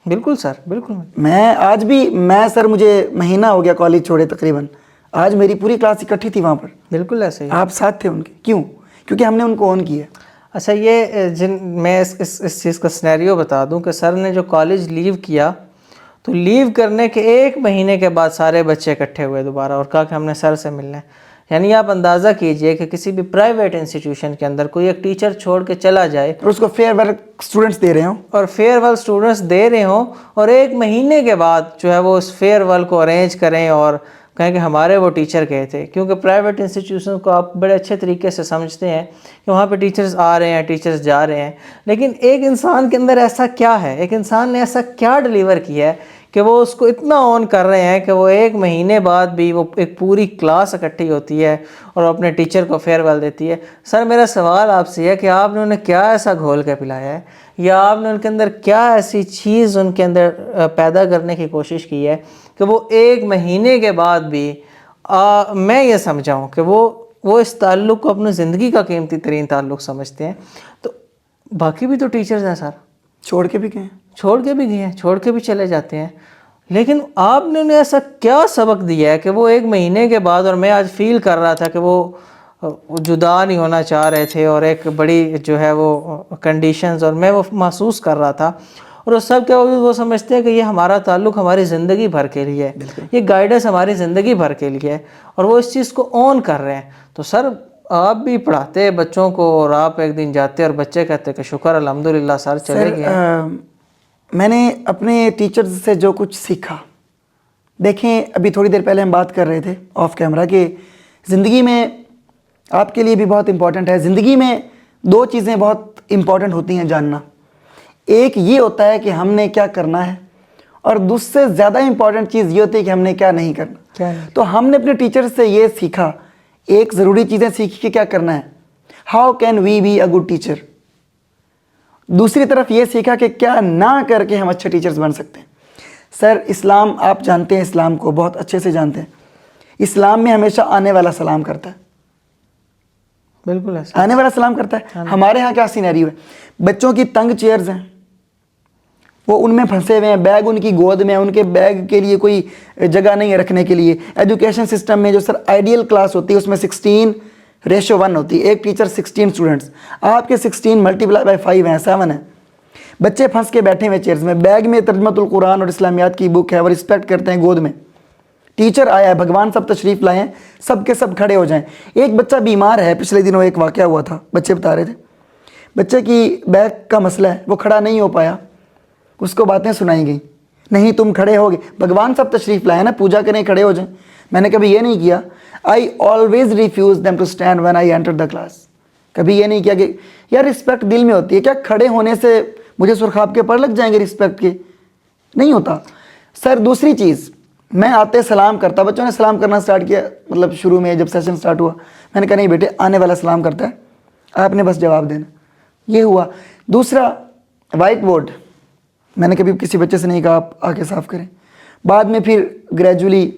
بالکل سر, بالکل. میں آج بھی, میں سر مجھے مہینہ ہو گیا کالج چھوڑے تقریباً, آج میری پوری کلاس اکٹھی تھی وہاں پر. بالکل ایسے ہی آپ ساتھ تھے ان کے, کیوں؟ کیونکہ ہم نے ان کو آن کیا. اچھا یہ میں اس چیز کا سینیریو بتا دوں کہ سر نے جو کالج لیو کیا تو لیو کرنے کے 1 مہینے کے بعد سارے بچے اکٹھے ہوئے دوبارہ اور کہا کہ ہم نے سر سے ملنا ہے. یعنی آپ اندازہ کیجئے کہ کسی بھی پرائیویٹ انسٹیٹیوشن کے اندر کوئی ایک ٹیچر چھوڑ کے چلا جائے اور اس کو فیئر ویل اسٹوڈنٹس دے رہے ہوں، اور فیئر ویل اسٹوڈنٹس دے رہے ہوں، اور 1 مہینے کے بعد جو ہے وہ اس فیئر ویل کو ارینج کریں اور کہیں کہ ہمارے وہ ٹیچر گئے تھے. کیونکہ پرائیویٹ انسٹیٹیوشن کو آپ بڑے اچھے طریقے سے سمجھتے ہیں کہ وہاں پہ ٹیچرز آ رہے ہیں، ٹیچرز جا رہے ہیں، لیکن ایک انسان کے اندر ایسا کیا ہے، ایک انسان نے ایسا کیا ڈیلیور کیا ہے کہ وہ اس کو اتنا آن کر رہے ہیں کہ وہ 1 مہینے بعد بھی وہ ایک پوری کلاس اکٹھی ہوتی ہے اور اپنے ٹیچر کو فیئر ویل دیتی ہے. سر میرا سوال آپ سے ہے کہ آپ نے انہیں کیا ایسا گھول کے پلایا ہے، یا آپ نے ان کے اندر کیا ایسی چیز ان کے اندر پیدا کرنے کی کوشش کی ہے کہ وہ 1 مہینے کے بعد بھی میں یہ سمجھاؤں کہ وہ اس تعلق کو اپنی زندگی کا قیمتی ترین تعلق سمجھتے ہیں. تو باقی بھی تو ٹیچرز ہیں سر، چھوڑ کے بھی گئے ہیں. چھوڑ کے بھی گئے ہیں، چھوڑ کے بھی چلے جاتے ہیں، لیکن آپ نے انہیں ایسا کیا سبق دیا ہے کہ وہ 1 مہینے کے بعد، اور میں آج فیل کر رہا تھا کہ وہ جدا نہیں ہونا چاہ رہے تھے، اور ایک بڑی جو ہے وہ کنڈیشنز، اور میں وہ محسوس کر رہا تھا، اور اس سب کے باوجود وہ سمجھتے ہیں کہ یہ ہمارا تعلق ہماری زندگی بھر کے لیے ہے، یہ گائیڈنس ہماری زندگی بھر کے لیے ہے، اور وہ اس چیز کو آن کر رہے ہیں. تو سر آپ بھی پڑھاتے بچوں کو، اور آپ ایک دن جاتے اور بچے کہتے کہ شکر الحمدللہ سر چلے گئے ہیں. میں نے اپنے ٹیچرز سے جو کچھ سیکھا، دیکھیں ابھی تھوڑی دیر پہلے ہم بات کر رہے تھے آف کیمرہ کہ زندگی میں آپ کے لیے بھی بہت امپورٹنٹ ہے. زندگی میں 2 چیزیں بہت امپورٹنٹ ہوتی ہیں جاننا. ایک یہ ہوتا ہے کہ ہم نے کیا کرنا ہے، اور دوسرے زیادہ امپورٹنٹ چیز یہ ہوتی ہے کہ ہم نے کیا نہیں کرنا. تو ہم نے اپنے ٹیچر سے یہ سیکھا، ایک ضروری چیزیں سیکھی کہ کیا کرنا ہے، how can we be a good teacher. دوسری طرف یہ سیکھا کہ کیا نہ کر کے ہم اچھے ٹیچرز بن سکتے ہیں. سر اسلام آپ جانتے ہیں، اسلام کو بہت اچھے سے جانتے ہیں. اسلام میں ہمیشہ آنے والا سلام کرتا ہے. بالکل ایسا آنے والا سلام کرتا ہے. ہمارے ہاں کیا سینیریو ہے، بچوں کی تنگ چیئرز ہیں، وہ ان میں پھنسے ہوئے ہیں، بیگ ان کی گود میں، ان کے بیگ کے لیے کوئی جگہ نہیں ہے رکھنے کے لیے. ایجوکیشن سسٹم میں جو سر آئیڈیل کلاس ہوتی ہے اس میں 16:1 ہوتی ہے، ایک ٹیچر 16 اسٹوڈنٹس. آپ کے 16 × 5 ہیں، 7 ہیں. بچے پھنس کے بیٹھے ہوئے چیئرز میں، بیگ میں ترجمۃ القرآن اور اسلامیات کی بک ہے، وہ رسپیکٹ کرتے ہیں گود میں. ٹیچر آیا ہے، بھگوان سب تشریف لائے ہیں، سب کے سب کھڑے ہو جائیں. ایک بچہ بیمار ہے، پچھلے دنوں ایک واقعہ ہوا تھا، بچے بتا رہے تھے، بچے کی بیگ کا مسئلہ ہے، وہ کھڑا نہیں ہو پایا. اس کو باتیں سنائی گئیں، نہیں تم کھڑے ہو گے، بھگوان سب تشریف لائے نا، پوجا کریں کھڑے ہو جائیں. میں نے کبھی یہ نہیں کیا. I always refuse them to stand when I enter the class. کبھی یہ نہیں کیا کہ یار رسپیکٹ دل میں ہوتی ہے، کیا کھڑے ہونے سے مجھے سرخاب کے پر لگ جائیں گے رسپیکٹ کے؟ نہیں ہوتا. سر دوسری چیز، میں آتے سلام کرتا، بچوں نے سلام کرنا سٹارٹ کیا، مطلب شروع میں جب سیشن سٹارٹ ہوا میں نے کہا نہیں بیٹے، آنے والا سلام کرتا ہے، آپ نے بس جواب دینا. یہ ہوا. دوسرا وائٹ بورڈ، میں نے کبھی کسی بچے سے نہیں کہا آپ آ کے صاف کریں. بعد میں پھر گریجولی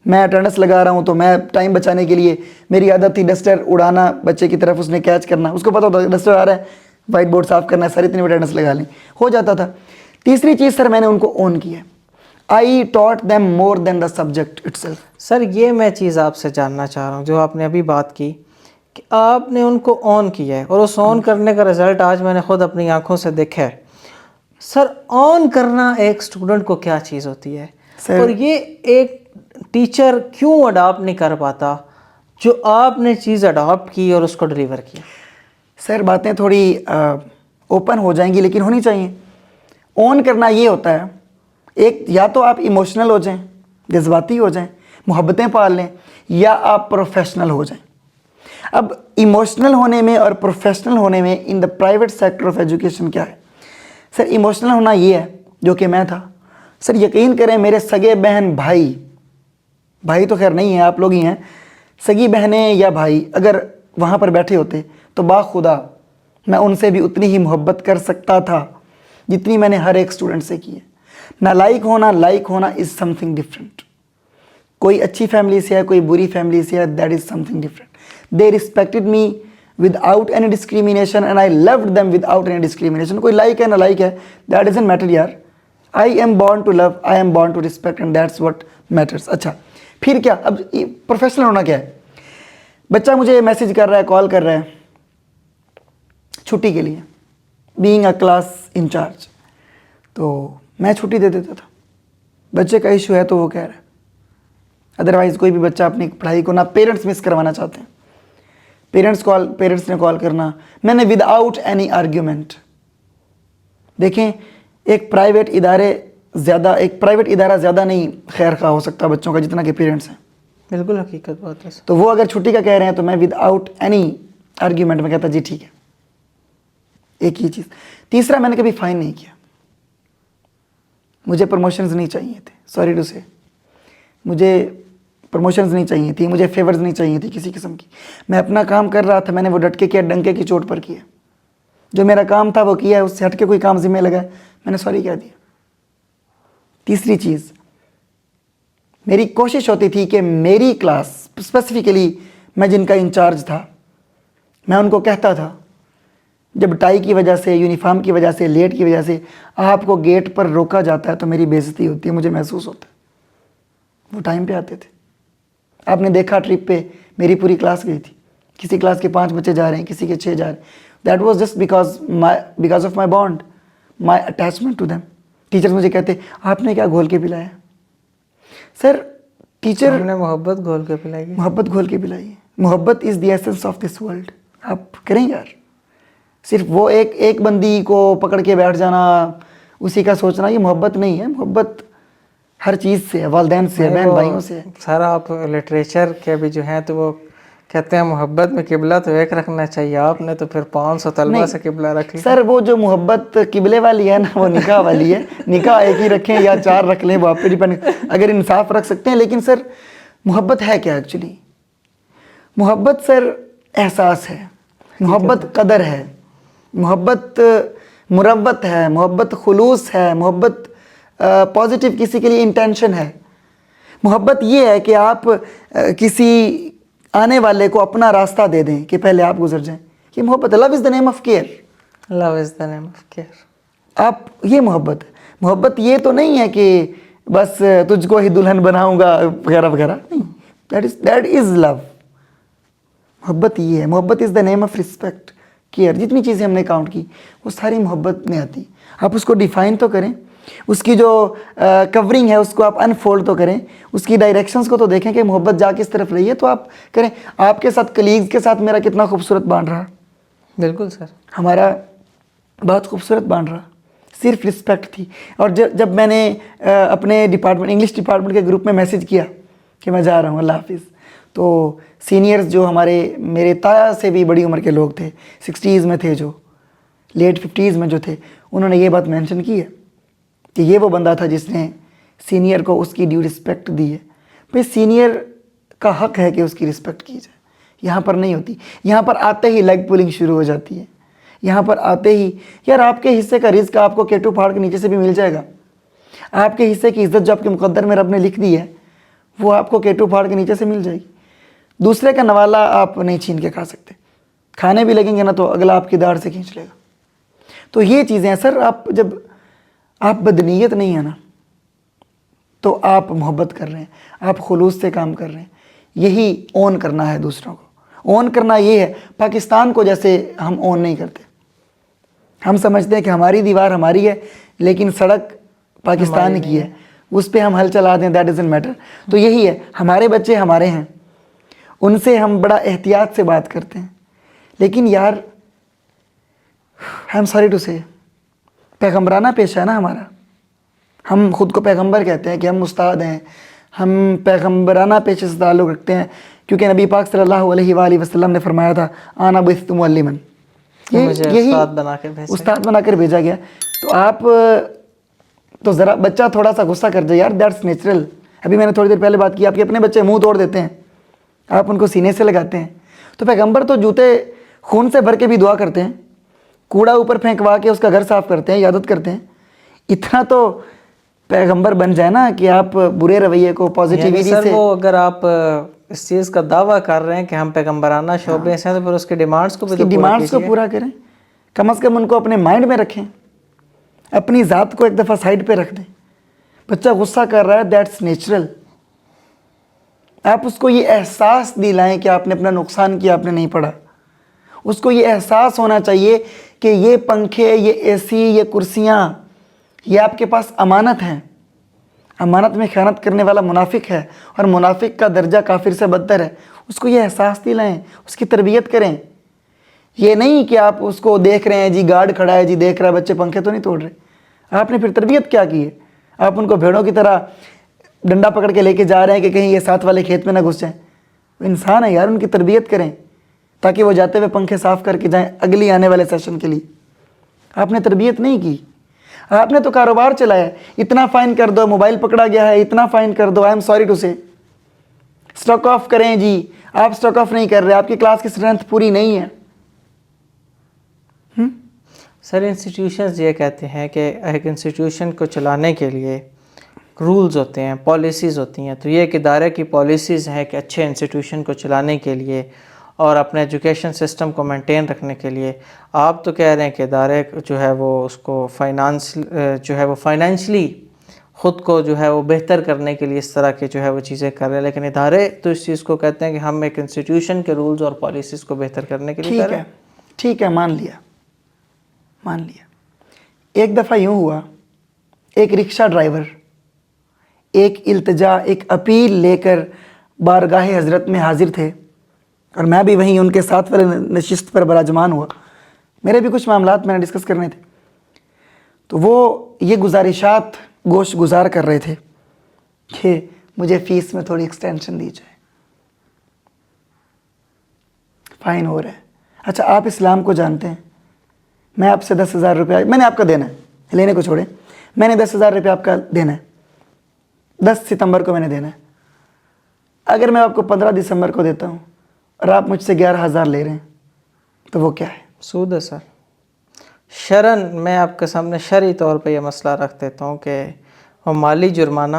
میں اٹینڈنس لگا رہا ہوں تو میں ٹائم بچانے کے لیے میری عادت تھی ڈسٹر اڑانا بچے کی طرف، اس نے کیچ کرنا، اس کو پتا ہوتا ڈسٹر آ رہا ہے، وائٹ بورڈ صاف کرنا ہے، سر اتنی اٹینڈنس لگا لیں، ہو جاتا تھا. تیسری چیز سر میں نے ان کو اون کیا، I taught them more than the subject itself. Sir یہ میں چیز آپ سے جاننا چاہ رہا ہوں جو آپ نے ابھی بات کی کہ آپ نے ان کو آن کیا ہے، اور اس آن کرنے کا رزلٹ آج میں نے خود اپنی آنکھوں سے دیکھا ہے. سر آن کرنا ایک اسٹوڈنٹ کو کیا چیز ہوتی ہے، اور یہ ایک ٹیچر کیوں اڈاپٹ نہیں کر پاتا جو آپ نے چیز اڈاپٹ کی اور اس کو ڈیلیور کیا؟ سر باتیں تھوڑی اوپن ہو جائیں گی لیکن ہونی چاہیے. آن کرنا یہ ہوتا ہے، ایک یا تو آپ ایموشنل ہو جائیں، جذباتی ہو جائیں، محبتیں پال لیں، یا آپ پروفیشنل ہو جائیں. اب ایموشنل ہونے میں اور پروفیشنل ہونے میں in the private sector of education کیا ہے؟ سر ایموشنل ہونا یہ ہے جو کہ میں تھا. سر یقین کریں میرے سگے بہن بھائی تو خیر نہیں ہیں، آپ لوگ ہی ہیں، سگی بہنیں یا بھائی اگر وہاں پر بیٹھے ہوتے تو باخدا میں ان سے بھی اتنی ہی محبت کر سکتا تھا جتنی میں نے ہر ایک اسٹوڈنٹ سے کی ہے. نہ لائک ہونا از سم تھنگ ڈفرینٹ. کوئی اچھی فیملی سے ہے، کوئی بری فیملی سے ہے، that is something different. They respected me without any discrimination and I loved them without any discrimination. کوئی لائک ہے نہ لائک ہے that doesn't matter یار. I am born to love, I am born to respect and that's what matters. اچھا پھر کیا، اب پروفیشنل ہونا کیا ہے؟ بچہ مجھے میسیج کر رہا ہے، کال کر رہا ہے چھٹی کے لیے، being a class انچارج، تو میں چھٹی دے دیتا تھا. بچے کا ایشو ہے تو وہ کہہ رہا ہے ادروائز کوئی بھی بچہ اپنی پڑھائی کو نہ پیرنٹس مس کروانا چاہتے ہیں، پیرنٹس نے کال کرنا، میں نے ود آؤٹ اینی آرگیومنٹ. دیکھیں ایک پرائیویٹ ادارہ زیادہ نہیں خیر خواہ ہو سکتا بچوں کا جتنا کہ پیرنٹس ہیں. بالکل حقیقت بات ہے. تو وہ اگر چھٹی کا کہہ رہے ہیں تو میں ود آؤٹ اینی آرگیومنٹ میں کہتا جی ٹھیک ہے. ایک ہی چیز. تیسرا، میں نے کبھی فائن نہیں کیا. مجھے پروموشنز نہیں چاہیے تھے، سوری ٹو سے، مجھے پروموشنز نہیں چاہیے تھی، مجھے فیورز نہیں چاہیے تھی کسی قسم کی. میں اپنا کام کر رہا تھا، میں نے وہ ڈٹ کے کیا، ڈنکے کی چوٹ پر کیا. جو میرا کام تھا وہ کیا ہے، اس سے ہٹ کے کوئی کام ذمہ لگا میں نے سوری کہہ دیا. تیسری چیز، میری کوشش ہوتی تھی کہ میری کلاس اسپیسیفکلی میں جن کا انچارج تھا، میں ان کو کہتا تھا جب ٹائی کی وجہ سے، یونیفارم کی وجہ سے، لیٹ کی وجہ سے آپ کو گیٹ پر روکا جاتا ہے تو میری بے عزتی ہوتی ہے، مجھے محسوس ہوتا ہے. وہ ٹائم پہ آتے تھے. آپ نے دیکھا ٹرپ پہ میری پوری کلاس گئی تھی، کسی کلاس کے 5 بچے جا رہے ہیں، کسی کے 6 جا رہے ہیں. That was just because of my bond, my attachment to them. Teachers مجھے کہتے آپ نے کیا گھول کے پلایا؟ سر ٹیچر، ہم نے محبت گھول کے پلائی ہے. محبت گھول کے پلائی ہے. محبت is the essence of this world. آپ کریں یار، صرف وہ ایک بندی کو پکڑ کے بیٹھ جانا، اسی کا سوچنا، یہ محبت نہیں ہے. محبت ہر چیز سے ہے، والدین سے ہے، بہن بھائیوں سے ہے. سارا آپ لٹریچر کے بھی جو ہیں تو وہ کہتے ہیں محبت میں قبلہ تو ایک رکھنا چاہیے، آپ نے تو پھر 500 طلبہ سے قبلہ رکھ لیا. سر وہ جو محبت قبلے والی ہے نا، وہ نکاح والی ہے. نکاح ایک ہی رکھیں یا 4 رکھ لیں، وہ آپ پہ ڈیپینڈ، اگر انصاف رکھ سکتے ہیں. لیکن سر محبت ہے کیا ایکچولی؟ محبت سر احساس ہے، محبت قدر ہے، محبت مروت ہے، محبت خلوص ہے، محبت پازیٹیو کسی کے لیے انٹینشن ہے. محبت یہ ہے کہ آپ کسی آنے والے کو اپنا راستہ دے دیں کہ پہلے آپ گزر جائیں. یہ محبت ہے. Love is the name of care. Love is the name of care. آپ یہ محبت ہے. محبت یہ تو نہیں ہے کہ بس تجھ کو ہی دلہن بناؤں گا وغیرہ وغیرہ، نہیں. دیٹ از لو. محبت یہ ہے. محبت از the name of respect, care. جتنی چیزیں ہم نے کاؤنٹ کی وہ ساری محبت میں آتی. آپ اس کو ڈیفائن تو کریں، اس کی جو کورنگ ہے اس کو آپ انفولڈ تو کریں، اس کی ڈائریکشنز کو تو دیکھیں کہ محبت جا کس طرف رہی ہے، تو آپ کریں. آپ کے ساتھ کلیگز کے ساتھ میرا کتنا خوبصورت بانڈ رہا. بالکل سر، ہمارا بہت خوبصورت بانڈ رہا، صرف رسپیکٹ تھی. اور جب میں نے اپنے ڈپارٹمنٹ، انگلش ڈپارٹمنٹ کے گروپ میں میسیج کیا کہ میں جا رہا ہوں اللہ حافظ، تو سینئرز جو میرے تایا سے بھی بڑی عمر کے لوگ تھے، 60s میں تھے، جو لیٹ 50s میں جو تھے، انہوں نے یہ بات مینشن کی ہے کہ یہ وہ بندہ تھا جس نے سینئر کو اس کی ڈیو رسپیکٹ دی ہے. بھئی سینئر کا حق ہے کہ اس کی رسپیکٹ کی جائے. یہاں پر نہیں ہوتی. یہاں پر آتے ہی لیگ پولنگ شروع ہو جاتی ہے. یہاں پر آتے ہی یار آپ کے حصے کا رزق آپ کو کیٹو پھاڑ کے نیچے سے بھی مل جائے گا. آپ کے حصے کی عزت جو آپ کے مقدر میں رب نے لکھ دی ہے وہ آپ کو کیٹو پھاڑ کے نیچے سے مل جائے گی. دوسرے کا نوالا آپ نہیں چھین کے کھا سکتے. کھانے بھی لگیں گے نا تو اگلا آپ کی داڑھ سے کھینچ لے گا. تو یہ چیزیں ہیں سر. جب آپ بدنیت نہیں ہے نا تو آپ محبت کر رہے ہیں، آپ خلوص سے کام کر رہے ہیں. یہی اون کرنا ہے دوسروں کو. اون کرنا یہ ہے. پاکستان کو جیسے ہم اون نہیں کرتے، ہم سمجھتے ہیں کہ ہماری دیوار ہماری ہے لیکن سڑک پاکستان کی ہے، اس پہ ہم ہل چلا دیں، دیٹ ڈزنٹ میٹر. تو یہی ہے، ہمارے بچے ہمارے ہیں، ان سے ہم بڑا احتیاط سے بات کرتے ہیں. لیکن یار آئی ایم سوری ٹو سے، پیغمبرانہ پیشہ ہے نا ہمارا. ہم خود کو پیغمبر کہتے ہیں کہ ہم استاد ہیں، ہم پیغمبرانہ پیشے سے تعلق رکھتے ہیں، کیونکہ نبی پاک صلی اللہ علیہ وآلہ وسلم نے فرمایا تھا آنا بعثت معلما، یہی استاد بنا کر بھیجا گیا. تو آپ تو ذرا بچہ تھوڑا سا غصہ کر جائے یار، دیٹس نیچرل. ابھی میں نے تھوڑی دیر پہلے بات کی، آپ کے اپنے بچے منہ توڑ دیتے ہیں، آپ ان کو سینے سے لگاتے ہیں. تو پیغمبر تو جوتے خون سے بھر کے بھی دعا کرتے ہیں، کوڑا اوپر پھینکوا کے اس کا گھر صاف کرتے ہیں، عیادت کرتے ہیں. اتنا تو پیغمبر بن جائے نا کہ آپ برے رویے کو پازیٹیویٹی سر سے. وہ اگر آپ اس چیز کا دعویٰ کر رہے ہیں کہ ہم پیغمبرانہ شعبے سے ہیں تو پھر اس کی ڈیمانڈز کو بھی تو ڈیمانڈز کو پورا کریں. کم از کم ان کو اپنے مائنڈ میں رکھیں، اپنی ذات کو ایک دفعہ سائڈ پہ رکھ دیں. بچہ غصہ کر رہا ہے، دیٹس نیچرل. آپ اس کو یہ احساس دلائیں کہ آپ نے اپنا نقصان کیا، آپ نے نہیں پڑھا. اس کو یہ احساس ہونا چاہیے کہ یہ پنکھے، یہ اے سی، یہ کرسیاں، یہ آپ کے پاس امانت ہیں. امانت میں خیانت کرنے والا منافق ہے، اور منافق کا درجہ کافر سے بدتر ہے. اس کو یہ احساس دلائیں، اس کی تربیت کریں. یہ نہیں کہ آپ اس کو دیکھ رہے ہیں جی گارڈ کھڑا ہے جی دیکھ رہا ہے بچے پنکھے تو نہیں توڑ رہے. آپ نے پھر تربیت کیا کی ہے؟ آپ ان کو بھیڑوں کی طرح ڈنڈا پکڑ کے لے کے جا رہے ہیں کہ کہیں یہ ساتھ والے کھیت میں نہ گھس جائیں. وہ انسان ہے یار، ان کی تربیت کریں تاکہ وہ جاتے ہوئے پنکھے صاف کر کے جائیں اگلی آنے والے سیشن کے لیے. آپ نے تربیت نہیں کی، آپ نے تو کاروبار چلایا. اتنا فائن کر دو، موبائل پکڑا گیا ہے اتنا فائن کر دو، آئی ایم سوری ٹو سے. اسٹاک آف کریں جی، آپ اسٹاک آف نہیں کر رہے، آپ کی کلاس کی اسٹرینتھ پوری نہیں ہے. سر انسٹیٹیوشنز یہ کہتے ہیں کہ ایک انسٹیٹیوشن کو چلانے کے لیے رولز ہوتے ہیں، پالیسیز ہوتی ہیں. تو یہ ایک ادارے کی پالیسیز ہیں کہ اچھے انسٹیٹیوشن کو چلانے کے لیے اور اپنے ایجوکیشن سسٹم کو مینٹین رکھنے کے لیے. آپ تو کہہ رہے ہیں کہ ادارے جو ہے وہ اس کو فائنینشلی خود کو جو ہے وہ بہتر کرنے کے لیے اس طرح کے جو ہے وہ چیزیں کر رہے ہیں، لیکن ادارے تو اس چیز کو کہتے ہیں کہ ہم ایک انسٹیٹیوشن کے رولز اور پالیسیز کو بہتر کرنے کے لیے کر رہے ہیں. ٹھیک ہے، مان لیا. ایک دفعہ یوں ہوا، ایک رکشہ ڈرائیور ایک التجا، ایک اپیل لے کر بارگاہ حضرت میں حاضر تھے، اور میں بھی وہیں ان کے ساتھ والے نشست پر براجمان ہوا. میرے بھی کچھ معاملات میں نے ڈسکس کرنے تھے. تو وہ یہ گزارشات گوش گزار کر رہے تھے کہ مجھے فیس میں تھوڑی ایکسٹینشن دی جائے، فائن ہو رہا ہے. اچھا آپ اسلام کو جانتے ہیں، میں آپ سے 10,000 روپیہ میں نے آپ کا دینا ہے، لینے کو چھوڑیں، میں نے 10,000 روپیہ آپ کا دینا ہے، 10 ستمبر کو میں نے دینا ہے. اگر میں آپ کو 15 دسمبر کو دیتا ہوں اور آپ مجھ سے 11,000 لے رہے ہیں تو وہ کیا ہے؟ سود ہے سر. شرعاً میں آپ کے سامنے شرعی طور پہ یہ مسئلہ رکھ دیتا ہوں کہ وہ مالی جرمانہ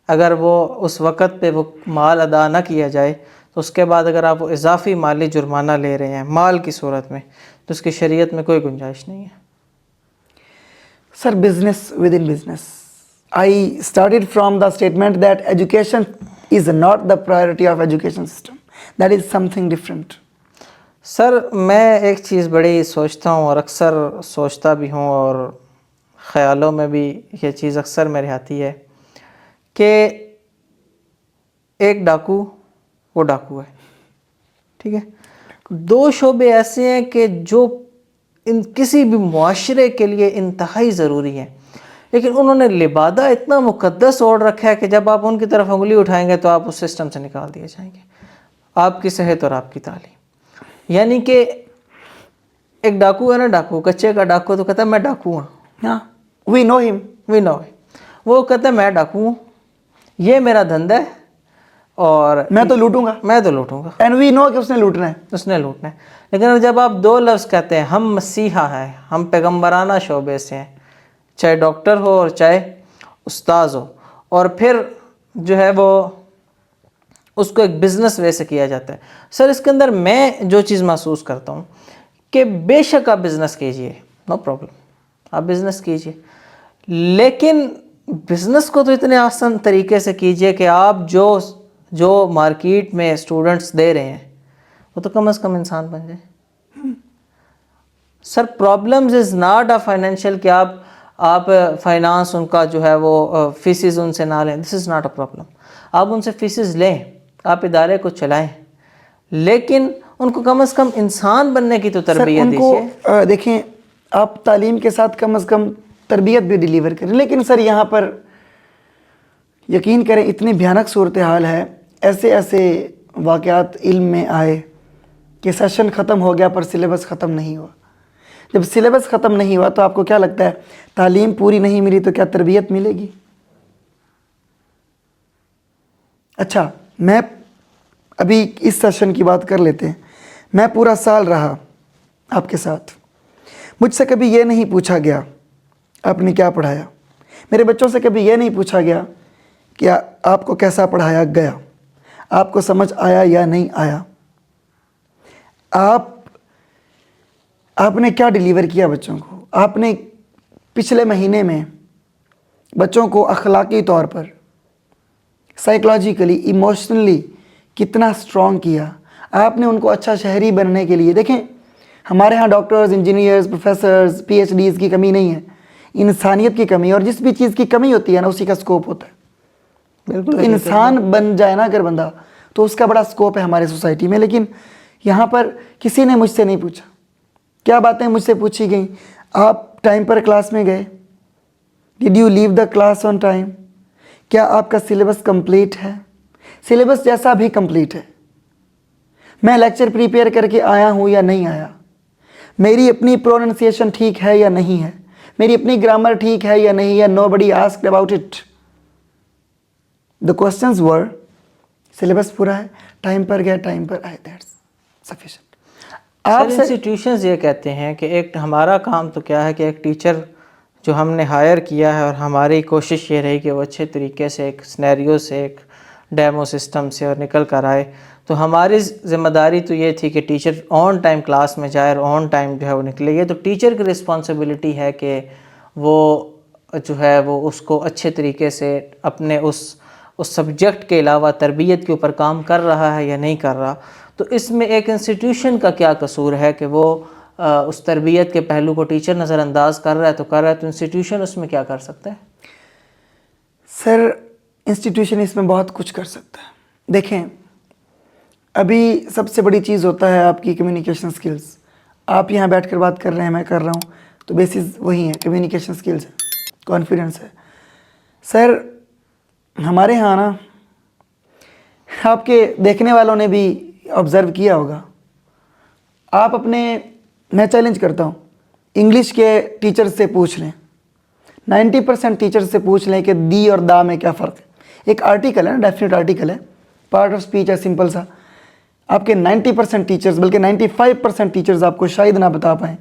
اگر وہ اس وقت پہ وہ مال ادا نہ کیا جائے تو اس کے بعد اگر آپ وہ اضافی مالی جرمانہ لے رہے ہیں مال کی صورت میں تو اس کی شریعت میں کوئی گنجائش نہیں ہے. Sir business within business, I started from the statement that education is not the priority of education system, that is something different. Sir میں ایک چیز بڑی سوچتا ہوں اور اکثر سوچتا بھی ہوں اور خیالوں میں بھی یہ چیز اکثر میرے آتی ہے کہ ایک ڈاکو وہ ڈاکو ہے، ٹھیک ہے. 2 شعبے ایسے ہیں کہ جو کسی بھی معاشرے کے لیے انتہائی ضروری ہیں، لیکن انہوں نے لبادہ اتنا مقدس اوڑھ رکھا ہے کہ جب آپ ان کی طرف انگلی اٹھائیں گے تو آپ اس سسٹم سے نکال دیے جائیں گے. آپ کی صحت اور آپ کی تعلیم. یعنی کہ ایک ڈاکو ہے نا، ڈاکو کچے کا ڈاکو تو کہتا ہے میں ڈاکو ہوں. ہاں وی نو ہم، وہ کہتا ہے میں ڈاکو ہوں، یہ میرا دھندا ہے اور میں تو لوٹوں گا. اینڈ وی نو کہ اس نے لوٹنا ہے. لیکن جب آپ 2 لفظ کہتے ہیں ہم مسیحا ہیں، ہم پیغمبرانہ شعبے سے ہیں، چاہے ڈاکٹر ہو اور چاہے استاذ ہو، اور پھر جو ہے وہ اس کو ایک بزنس وے سے کیا جاتا ہے. سر اس کے اندر میں جو چیز محسوس کرتا ہوں کہ بے شک آپ بزنس کیجئے، نو پرابلم، آپ بزنس کیجئے، لیکن بزنس کو تو اتنے آسان طریقے سے کیجئے کہ آپ جو مارکیٹ میں اسٹوڈنٹس دے رہے ہیں وہ تو کم از کم انسان بن جائے. Sir problems is not a financial کہ آپ فائنانس ان کا جو ہے وہ فیسز ان سے نہ لیں، دس از ناٹ اے پرابلم. آپ ان سے فیسز لیں، آپ ادارے کو چلائیں، لیکن ان کو کم از کم انسان بننے کی تو تربیت دیجیے. دیکھیں آپ تعلیم کے ساتھ کم از کم تربیت بھی ڈیلیور کریں. لیکن سر یہاں پر یقین کریں اتنی بھیانک صورتحال ہے، ایسے واقعات علم میں آئے کہ سیشن ختم ہو گیا پر سلیبس ختم نہیں ہوا. جب سلیبس ختم نہیں ہوا تو آپ کو کیا لگتا ہے تعلیم پوری نہیں ملی تو کیا تربیت ملے گی؟ اچھا میں ابھی اس سیشن کی بات کر لیتے ہیں. میں پورا سال رہا آپ کے ساتھ، مجھ سے کبھی یہ نہیں پوچھا گیا آپ نے کیا پڑھایا. میرے بچوں سے کبھی یہ نہیں پوچھا گیا کہ آپ کو کیسا پڑھایا گیا، آپ کو سمجھ آیا یا نہیں آیا، آپ نے کیا ڈیلیور کیا بچوں کو. آپ نے پچھلے مہینے میں بچوں کو اخلاقی طور پر، سائیکلوجیکلی، ایموشنلی کتنا سٹرونگ کیا. آپ نے ان کو اچھا شہری بننے کے لیے، دیکھیں ہمارے ہاں doctors, engineers, professors, P H Ds کی کمی نہیں ہے، انسانیت کی کمی. اور جس بھی چیز کی کمی ہوتی ہے نا اسی کا سکوپ ہوتا ہے. تو انسان بن جائے نا اگر بندہ تو اس کا بڑا اسکوپ ہے ہمارے سوسائٹی میں. لیکن یہاں پر کسی نے مجھ سے نہیں پوچھا. کیا باتیں مجھ سے پوچھی گئیں؟ آپ ٹائم پر کلاس میں گئے؟ Did you leave the class on time? کیا آپ کا سلیبس کمپلیٹ ہے؟ سلیبس جیسا بھی کمپلیٹ ہے. میں لیکچر پریپیئر کر کے آیا ہوں یا نہیں آیا؟ میری اپنی پروننسیشن ٹھیک ہے یا نہیں ہے؟ میری اپنی گرامر ٹھیک ہے یا نہیں ہے؟ Nobody asked about it. The questions were syllabus پورا ہے, ٹائم پر گیا, ٹائم پر آئے, دیٹس سفیشینٹ. سر انسٹیٹیوشنز یہ کہتے ہیں کہ ایک ہمارا کام تو کیا ہے کہ ایک ٹیچر جو ہم نے ہائر کیا ہے اور ہماری کوشش یہ رہی کہ وہ اچھے طریقے سے ایک سنیریو سے ایک ڈیمو سسٹم سے اور نکل کر آئے, تو ہماری ذمہ داری تو یہ تھی کہ ٹیچر آن ٹائم کلاس میں جائے اور آن ٹائم جو ہے وہ نکلے. یہ تو ٹیچر کی رسپانسبلٹی ہے کہ وہ جو ہے وہ اس کو اچھے طریقے سے اپنے اس سبجیکٹ کے علاوہ تربیت کے اوپر کام کر رہا ہے یا نہیں کر رہا. تو اس میں ایک انسٹیٹیوشن کا کیا قصور ہے کہ وہ اس تربیت کے پہلو کو ٹیچر نظر انداز کر رہا ہے تو کر رہا ہے, تو انسٹیٹیوشن اس میں کیا کر سکتا ہے؟ سر انسٹیٹیوشن اس میں بہت کچھ کر سکتا ہے. دیکھیں ابھی سب سے بڑی چیز ہوتا ہے آپ کی کمیونیکیشن سکلز. آپ یہاں بیٹھ کر بات کر رہے ہیں, میں کر رہا ہوں, تو بیسز وہی ہیں, کمیونیکیشن سکلز ہے, کانفیڈنس ہے. سر ہمارے ہاں نا, آپ کے دیکھنے والوں نے بھی آبزرو کیا ہوگا, آپ اپنے, میں چیلنج کرتا ہوں, انگلش کے ٹیچر سے پوچھ لیں, 90% ٹیچر سے پوچھ لیں کہ دی اور دا میں کیا فرق ہے. ایک آرٹیکل ہے نا, ڈیفینیٹ آرٹیکل ہے, پارٹ آف اسپیچ ہے, سمپل سا. آپ کے 90% ٹیچرز بلکہ 95% ٹیچرز آپ کو شاید نہ بتا پائیں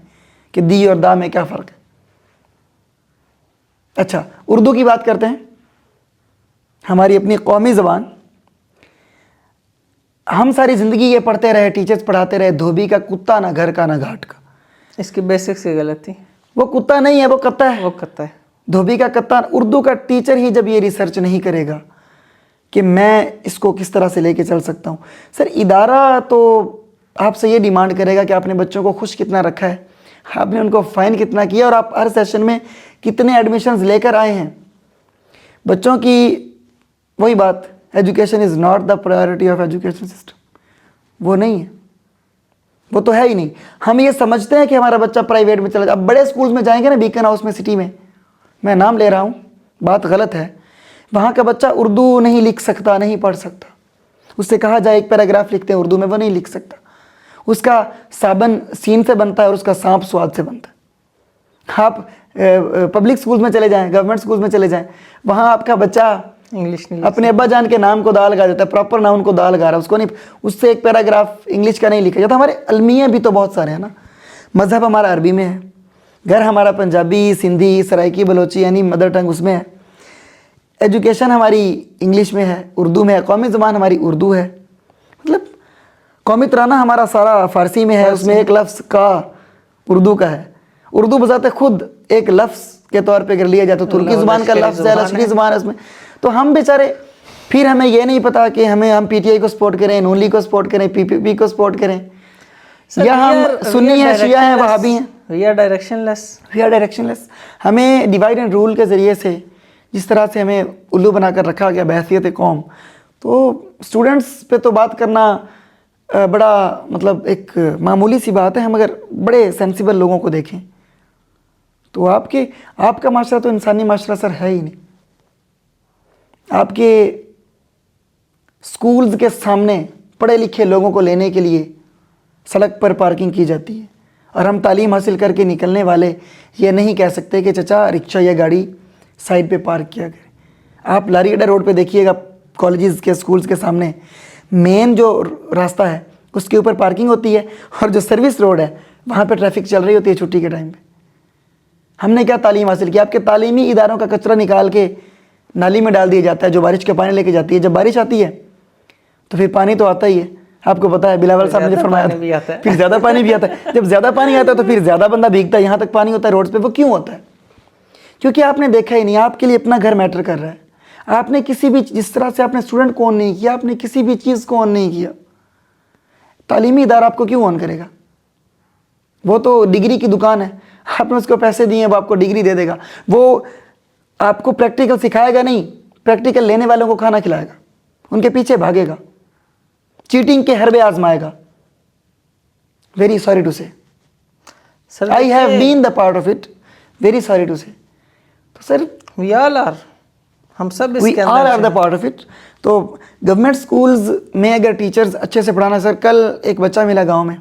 کہ دی اور دا میں کیا فرق ہے. اچھا اردو کی بات کرتے ہیں, ہماری اپنی قومی زبان. ہم ساری زندگی یہ پڑھتے رہے, ٹیچرز پڑھاتے رہے, دھوبی کا کتا نہ گھر کا نہ گھاٹ کا. اس کی بیسکس کی غلطی, وہ کتا نہیں ہے, وہ کتا ہے, وہ کتا ہے. دھوبی کا کتا. اردو کا ٹیچر ہی جب یہ ریسرچ نہیں کرے گا کہ میں اس کو کس طرح سے لے کے چل سکتا ہوں. سر ادارہ تو آپ سے یہ ڈیمانڈ کرے گا کہ آپ نے بچوں کو خوش کتنا رکھا ہے, آپ نے ان کو فائن کتنا کیا, اور آپ ہر سیشن میں کتنے ایڈمیشنز لے کر آئے ہیں. بچوں کی وہی بات, education is not the priority of education system. وہ نہیں ہے, وہ تو ہے ہی نہیں. ہم یہ سمجھتے ہیں کہ ہمارا بچہ پرائیویٹ میں چلا جائے. اب بڑے اسکولز میں جائیں گے نا, بیکن ہاؤس میں, سٹی میں, میں نام لے رہا ہوں, بات غلط ہے, وہاں کا بچہ اردو نہیں لکھ سکتا, نہیں پڑھ سکتا. اس سے کہا جائے ایک پیراگراف لکھتے ہیں اردو میں, وہ نہیں لکھ سکتا. اس کا صابن سین سے بنتا ہے اور اس کا سانپ سواد سے بنتا ہے. آپ پبلک اسکولز میں چلے جائیں, گورنمنٹ اسکولز میں چلے جائیں, وہاں آپ کا بچہ انگلش نہیں اپنے ابا جان کے نام کو دا لگا دیتا ہے, پراپر ناؤن کو دا لگا رہا ہے, اس کو نہیں, اس سے ایک پیراگراف انگلش کا نہیں لکھا جاتا. ہمارے المیہ بھی تو بہت سارے ہیں نا. مذہب ہمارا عربی میں ہے, گھر ہمارا پنجابی, سندھی, سرائکی, بلوچی یعنی مدر ٹنگ اس میں ہے. ایجوکیشن ہماری انگلش میں ہے, اردو میں ہے. قومی زبان ہماری اردو ہے, مطلب قومی ترانہ ہمارا سارا فارسی میں ہے, اس میں ایک لفظ کا اردو کا ہے. اردو بذات خود ایک لفظ کے طور پہ اگر لیا جائے تو ترکی زبان کا لفظ ہے, لشکری زبان ہے اس میں. تو ہم بیچارے پھر ہمیں یہ نہیں پتا کہ ہم پی ٹی آئی کو سپورٹ کریں, نون لیگ کو سپورٹ کریں, پی پی پی کو سپورٹ کریں, یا ہم سنی ہیں, شیعہ ہیں, وہابی ہیں. We are directionless. We are directionless. ہمیں ڈیوائڈ اینڈ رول کے ذریعے سے جس طرح سے ہمیں الو بنا کر رکھا گیا بحیثیت قوم, تو اسٹوڈنٹس پہ تو بات کرنا بڑا مطلب ایک معمولی سی بات ہے. ہم اگر بڑے سینسیبل لوگوں کو دیکھیں تو آپ کا معاشرہ تو انسانی معاشرہ سر ہے ہی نہیں. آپ کے اسکولز کے سامنے پڑھے لکھے لوگوں کو لینے کے لیے سڑک پر پارکنگ کی جاتی ہے, اور ہم تعلیم حاصل کر کے نکلنے والے یہ نہیں کہہ سکتے کہ چچا رکشہ یا گاڑی سائڈ پہ پارک کیا کریں. آپ لاری اڈا روڈ پہ دیکھیے گا, کالجز کے اسکولز کے سامنے مین جو راستہ ہے اس کے اوپر پارکنگ ہوتی ہے, اور جو سروس روڈ ہے وہاں پہ ٹریفک چل رہی ہوتی ہے چھٹی کے ٹائم پہ. ہم نے کیا تعلیم حاصل کی؟ آپ کے تعلیمی اداروں کا کچرا نکال کے نالی میں ڈال دیا جاتا ہے جو بارش کا پانی لے کے جاتی ہے. جب بارش آتی ہے تو پھر پانی تو آتا ہی ہے, آپ کو پتہ ہے, بلاول صاحب نے فرمایا تھا, پھر زیادہ پانی بھی آتا ہے. جب زیادہ پانی آتا ہے تو پھر زیادہ بندہ بھیگتا ہے. یہاں تک پانی ہوتا ہے روڈ پہ, وہ کیوں ہوتا ہے؟ کیونکہ آپ نے دیکھا ہی نہیں, آپ کے لیے اپنا گھر میٹر کر رہا ہے. آپ نے کسی بھی, جس طرح سے آپ نے اسٹوڈنٹ کو آن نہیں کیا, آپ نے کسی بھی چیز کو آن نہیں کیا. تعلیمی ادارہ آپ کو کیوں آن کرے گا؟ وہ تو ڈگری کی دکان ہے, آپ نے اس کو پیسے دیے ہیں, وہ آپ کو ڈگری دے دے گا. وہ آپ کو پریکٹیکل سکھائے گا نہیں, پریکٹیکل لینے والوں کو کھانا کھلائے گا, ان کے پیچھے بھاگے گا, چیٹنگ کے حربے آزمائے گا. Very sorry to say, sir I have been the part of it, very sorry to say. تو سر وی آل آر, ہم سب اس وی کے آل آر اندر دا پارٹ آف اٹ. تو گورنمنٹ اسکولز میں اگر ٹیچرز اچھے سے پڑھانا, سر کل ایک بچہ ملا گاؤں میں,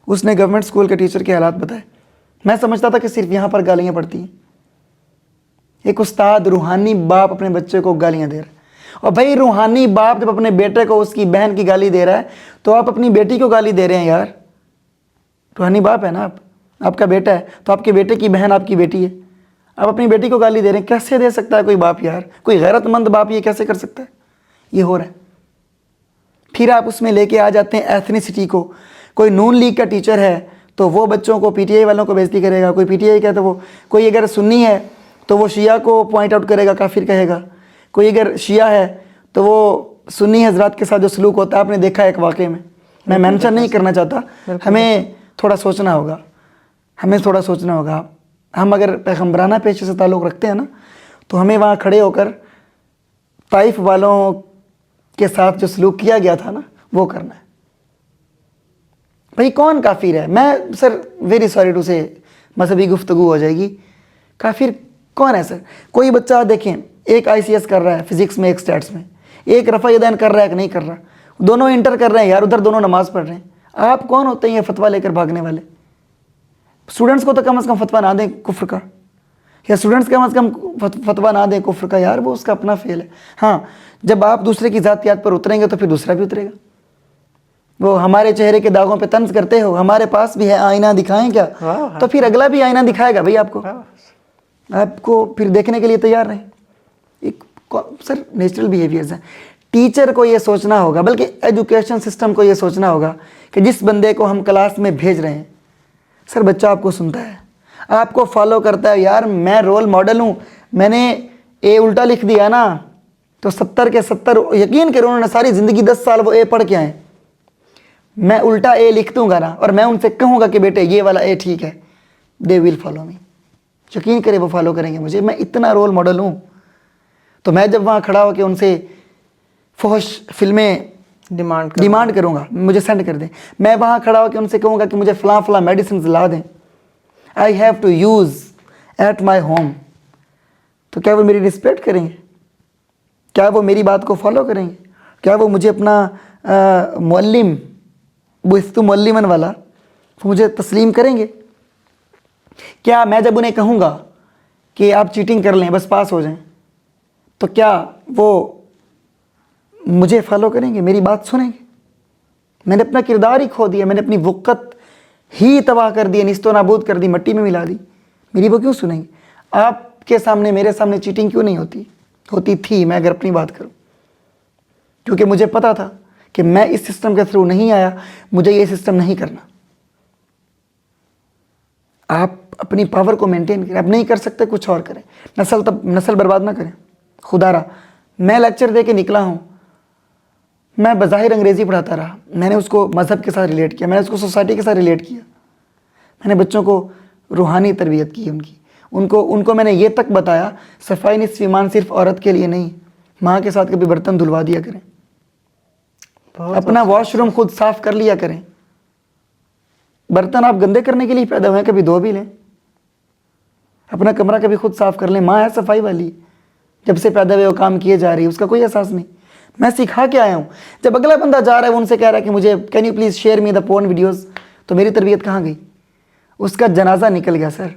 اس نے گورنمنٹ اسکول کے ٹیچر کے حالات بتائے. میں سمجھتا تھا کہ صرف یہاں پر گالیاں پڑتی ہیں. ایک استاد روحانی باپ اپنے بچے کو گالیاں دے رہا ہے, اور بھائی روحانی باپ جب اپنے بیٹے کو اس کی بہن کی گالی دے رہا ہے تو آپ اپنی بیٹی کو گالی دے رہے ہیں یار. روحانی باپ ہے نا آپ کا بیٹا ہے تو آپ کے بیٹے کی بہن آپ کی بیٹی ہے, آپ اپنی بیٹی کو گالی دے رہے ہیں. کیسے دے سکتا ہے کوئی باپ یار, کوئی غیرت مند باپ یہ کیسے کر سکتا ہے؟ یہ ہو رہا ہے. پھر آپ اس میں لے کے آ جاتے ہیں ایتھنیسٹی کو. کوئی نون لیگ کا ٹیچر ہے تو وہ بچوں کو پی ٹی آئی والوں کو بےزتی کرے گا, کوئی پی ٹی آئی کا تو وہ, کوئی اگر سنی ہے تو وہ شیعہ کو پوائنٹ آؤٹ کرے گا, کافر کہے گا. کوئی اگر شیعہ ہے تو وہ سنی حضرات کے ساتھ جو سلوک ہوتا ہے آپ نے دیکھا ہے ایک واقعے میں مینشن نہیں کرنا چاہتا. ہمیں تھوڑا سوچنا ہوگا, ہمیں تھوڑا سوچنا ہوگا. ہم اگر پیغمبرانہ پیشے سے تعلق رکھتے ہیں نا تو ہمیں وہاں کھڑے ہو کر طائف والوں کے ساتھ جو سلوک کیا گیا تھا نا وہ کرنا ہے. بھئی کون کافر ہے؟ میں سر ویری سوری ٹو سے مذہبی گفتگو ہو جائے گی. کافر کون ہے سر؟ کوئی بچہ دیکھیں ایک آئی سی ایس کر رہا ہے فزکس میں, ایک اسٹیٹس میں, ایک رفع یدین کر رہا ہے, ایک نہیں کر رہا, دونوں انٹر کر رہے ہیں یار, ادھر دونوں نماز پڑھ رہے ہیں. آپ کون ہوتے ہیں یہ فتویٰ لے کر بھاگنے والے؟ اسٹوڈنٹس کو تو کم از کم فتویٰ نہ دیں کفر کا, یا اسٹوڈنٹس کم از کم فتویٰ نہ دیں کفر کا یار, وہ اس کا اپنا فیل ہے. ہاں جب آپ دوسرے کی ذاتیات پر اتریں گے تو پھر دوسرا بھی اترے گا. وہ ہمارے چہرے کے داغوں پہ طنز کرتے ہو, ہمارے پاس بھی ہے آئینہ, دکھائیں کیا؟ تو پھر اگلا بھی آئینہ دکھائے گا بھائی آپ کو, آپ کو پھر دیکھنے کے لیے تیار رہیں. ایک سر نیچرل بیہیویئرز ہیں. ٹیچر کو یہ سوچنا ہوگا, بلکہ ایجوکیشن سسٹم کو یہ سوچنا ہوگا کہ جس بندے کو ہم کلاس میں بھیج رہے ہیں, سر بچہ آپ کو سنتا ہے, آپ کو فالو کرتا ہے. یار میں رول ماڈل ہوں, میں نے اے الٹا لکھ دیا نا تو 70 کے 70 یقین کرو انہوں نے ساری زندگی 10 سال وہ اے پڑھ کے آئے. میں الٹا اے لکھ دوں گا نا اور میں ان سے کہوں گا کہ بیٹے یہ والا اے ٹھیک ہے, دے ول فالو می. یقین کرے وہ فالو کریں گے مجھے, میں اتنا رول ماڈل ہوں. تو میں جب وہاں کھڑا ہو کے ان سے فحش فلمیں ڈیمانڈ کروں گا, مجھے سینڈ کر دیں, میں وہاں کھڑا ہو کے ان سے کہوں گا کہ مجھے فلاں فلاں میڈیسنز لا دیں, I have to use at my home, تو کیا وہ میری رسپیکٹ کریں گے؟ کیا وہ میری بات کو فالو کریں گے؟ کیا وہ مجھے اپنا معلم بعثت معلماً والا وہ مجھے تسلیم کریں گے؟ کیا میں جب انہیں کہوں گا کہ آپ چیٹنگ کر لیں بس پاس ہو جائیں تو کیا وہ مجھے فالو کریں گے, میری بات سنیں گے؟ میں نے اپنا کردار ہی کھو دیا, میں نے اپنی وقت ہی تباہ کر دی, نیست و نابود کر دی, مٹی میں ملا دی. میری وہ کیوں سنیں گے؟ آپ کے سامنے میرے سامنے چیٹنگ کیوں نہیں ہوتی تھی میں اگر اپنی بات کروں, کیونکہ مجھے پتا تھا کہ میں اس سسٹم کے تھرو نہیں آیا, مجھے یہ سسٹم نہیں کرنا. آپ اپنی پاور کو مینٹین کریں, آپ نہیں کر سکتے کچھ اور کریں, نسل برباد نہ کریں. خدا را میں لیکچر دے کے نکلا ہوں, میں بظاہر انگریزی پڑھاتا رہا, میں نے اس کو مذہب کے ساتھ ریلیٹ کیا, میں نے اس کو سوسائٹی کے ساتھ ریلیٹ کیا, میں نے بچوں کو روحانی تربیت کی, ان کو میں نے یہ تک بتایا صفائی نصف ایمان صرف عورت کے لیے نہیں, ماں کے ساتھ کبھی برتن دھلوا دیا کریں, اپنا واش روم خود صاف کر لیا کریں. برتن آپ گندے کرنے کے لیے پیدا ہوئے ہیں, کبھی دھو بھی لیں. اپنا کمرہ کبھی خود صاف کر لیں, ماں ہے صفائی والی, جب سے پیدا ہوئے وہ کام کیے جا رہی ہے, اس کا کوئی احساس نہیں. میں سکھا کے آیا ہوں. جب اگلا بندہ جا رہا ہے وہ ان سے کہہ رہا ہے کہ مجھے can you please share me the porn videos, تو میری تربیت کہاں گئی؟ اس کا جنازہ نکل گیا سر,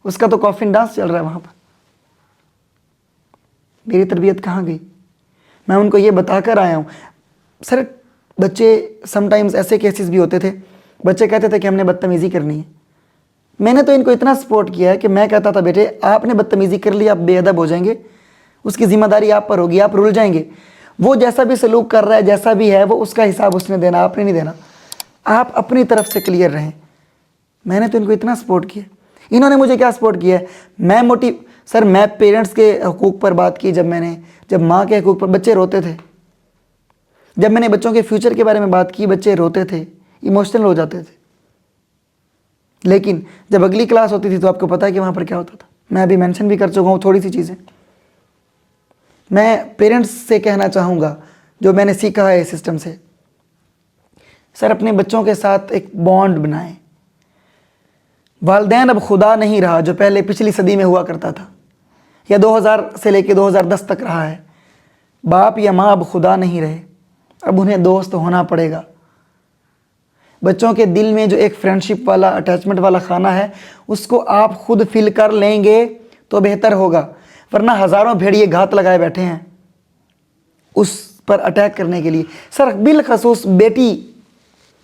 اس کا تو کافن ڈانس چل رہا ہے وہاں پر. میری تربیت کہاں گئی؟ میں ان کو یہ بتا کر آیا ہوں. سر بچے سم ٹائمز ایسے کیسز بھی ہوتے تھے, بچے کہتے تھے کہ ہم نے بدتمیزی کرنی ہے. میں نے تو ان کو اتنا سپورٹ کیا ہے کہ میں کہتا تھا بیٹے آپ نے بدتمیزی کر لی, آپ بے ادب ہو جائیں گے, اس کی ذمہ داری آپ پر ہوگی, آپ رل جائیں گے. وہ جیسا بھی سلوک کر رہا ہے, جیسا بھی ہے, وہ اس کا حساب اس نے دینا, آپ نے نہیں دینا. آپ اپنی طرف سے کلیئر رہیں. میں نے تو ان کو اتنا سپورٹ کیا. انہوں نے مجھے کیا سپورٹ کیا ہے؟ سر میں پیرنٹس کے حقوق پر بات کی, جب ماں کے حقوق پر, بچے روتے تھے. جب میں نے بچوں کے فیوچر کے بارے میں بات کی, بچے روتے تھے, ایموشنل ہو جاتے تھے. لیکن جب اگلی کلاس ہوتی تھی تو آپ کو پتہ ہے کہ وہاں پر کیا ہوتا تھا. میں ابھی مینشن بھی کر چکا ہوں تھوڑی سی چیزیں. میں پیرنٹس سے کہنا چاہوں گا جو میں نے سیکھا ہے اس سسٹم سے، سر اپنے بچوں کے ساتھ ایک بانڈ بنائیں. والدین اب خدا نہیں رہا جو پہلے پچھلی صدی میں ہوا کرتا تھا یا 2000 سے لے کے 2010 تک رہا ہے. باپ یا ماں اب خدا نہیں رہے، اب انہیں دوست ہونا پڑے گا. بچوں کے دل میں جو ایک فرینڈشپ والا اٹیچمنٹ والا خانہ ہے اس کو آپ خود فل کر لیں گے تو بہتر ہوگا، ورنہ ہزاروں بھیڑیے گھات لگائے بیٹھے ہیں اس پر اٹیک کرنے کے لیے. سر بالخصوص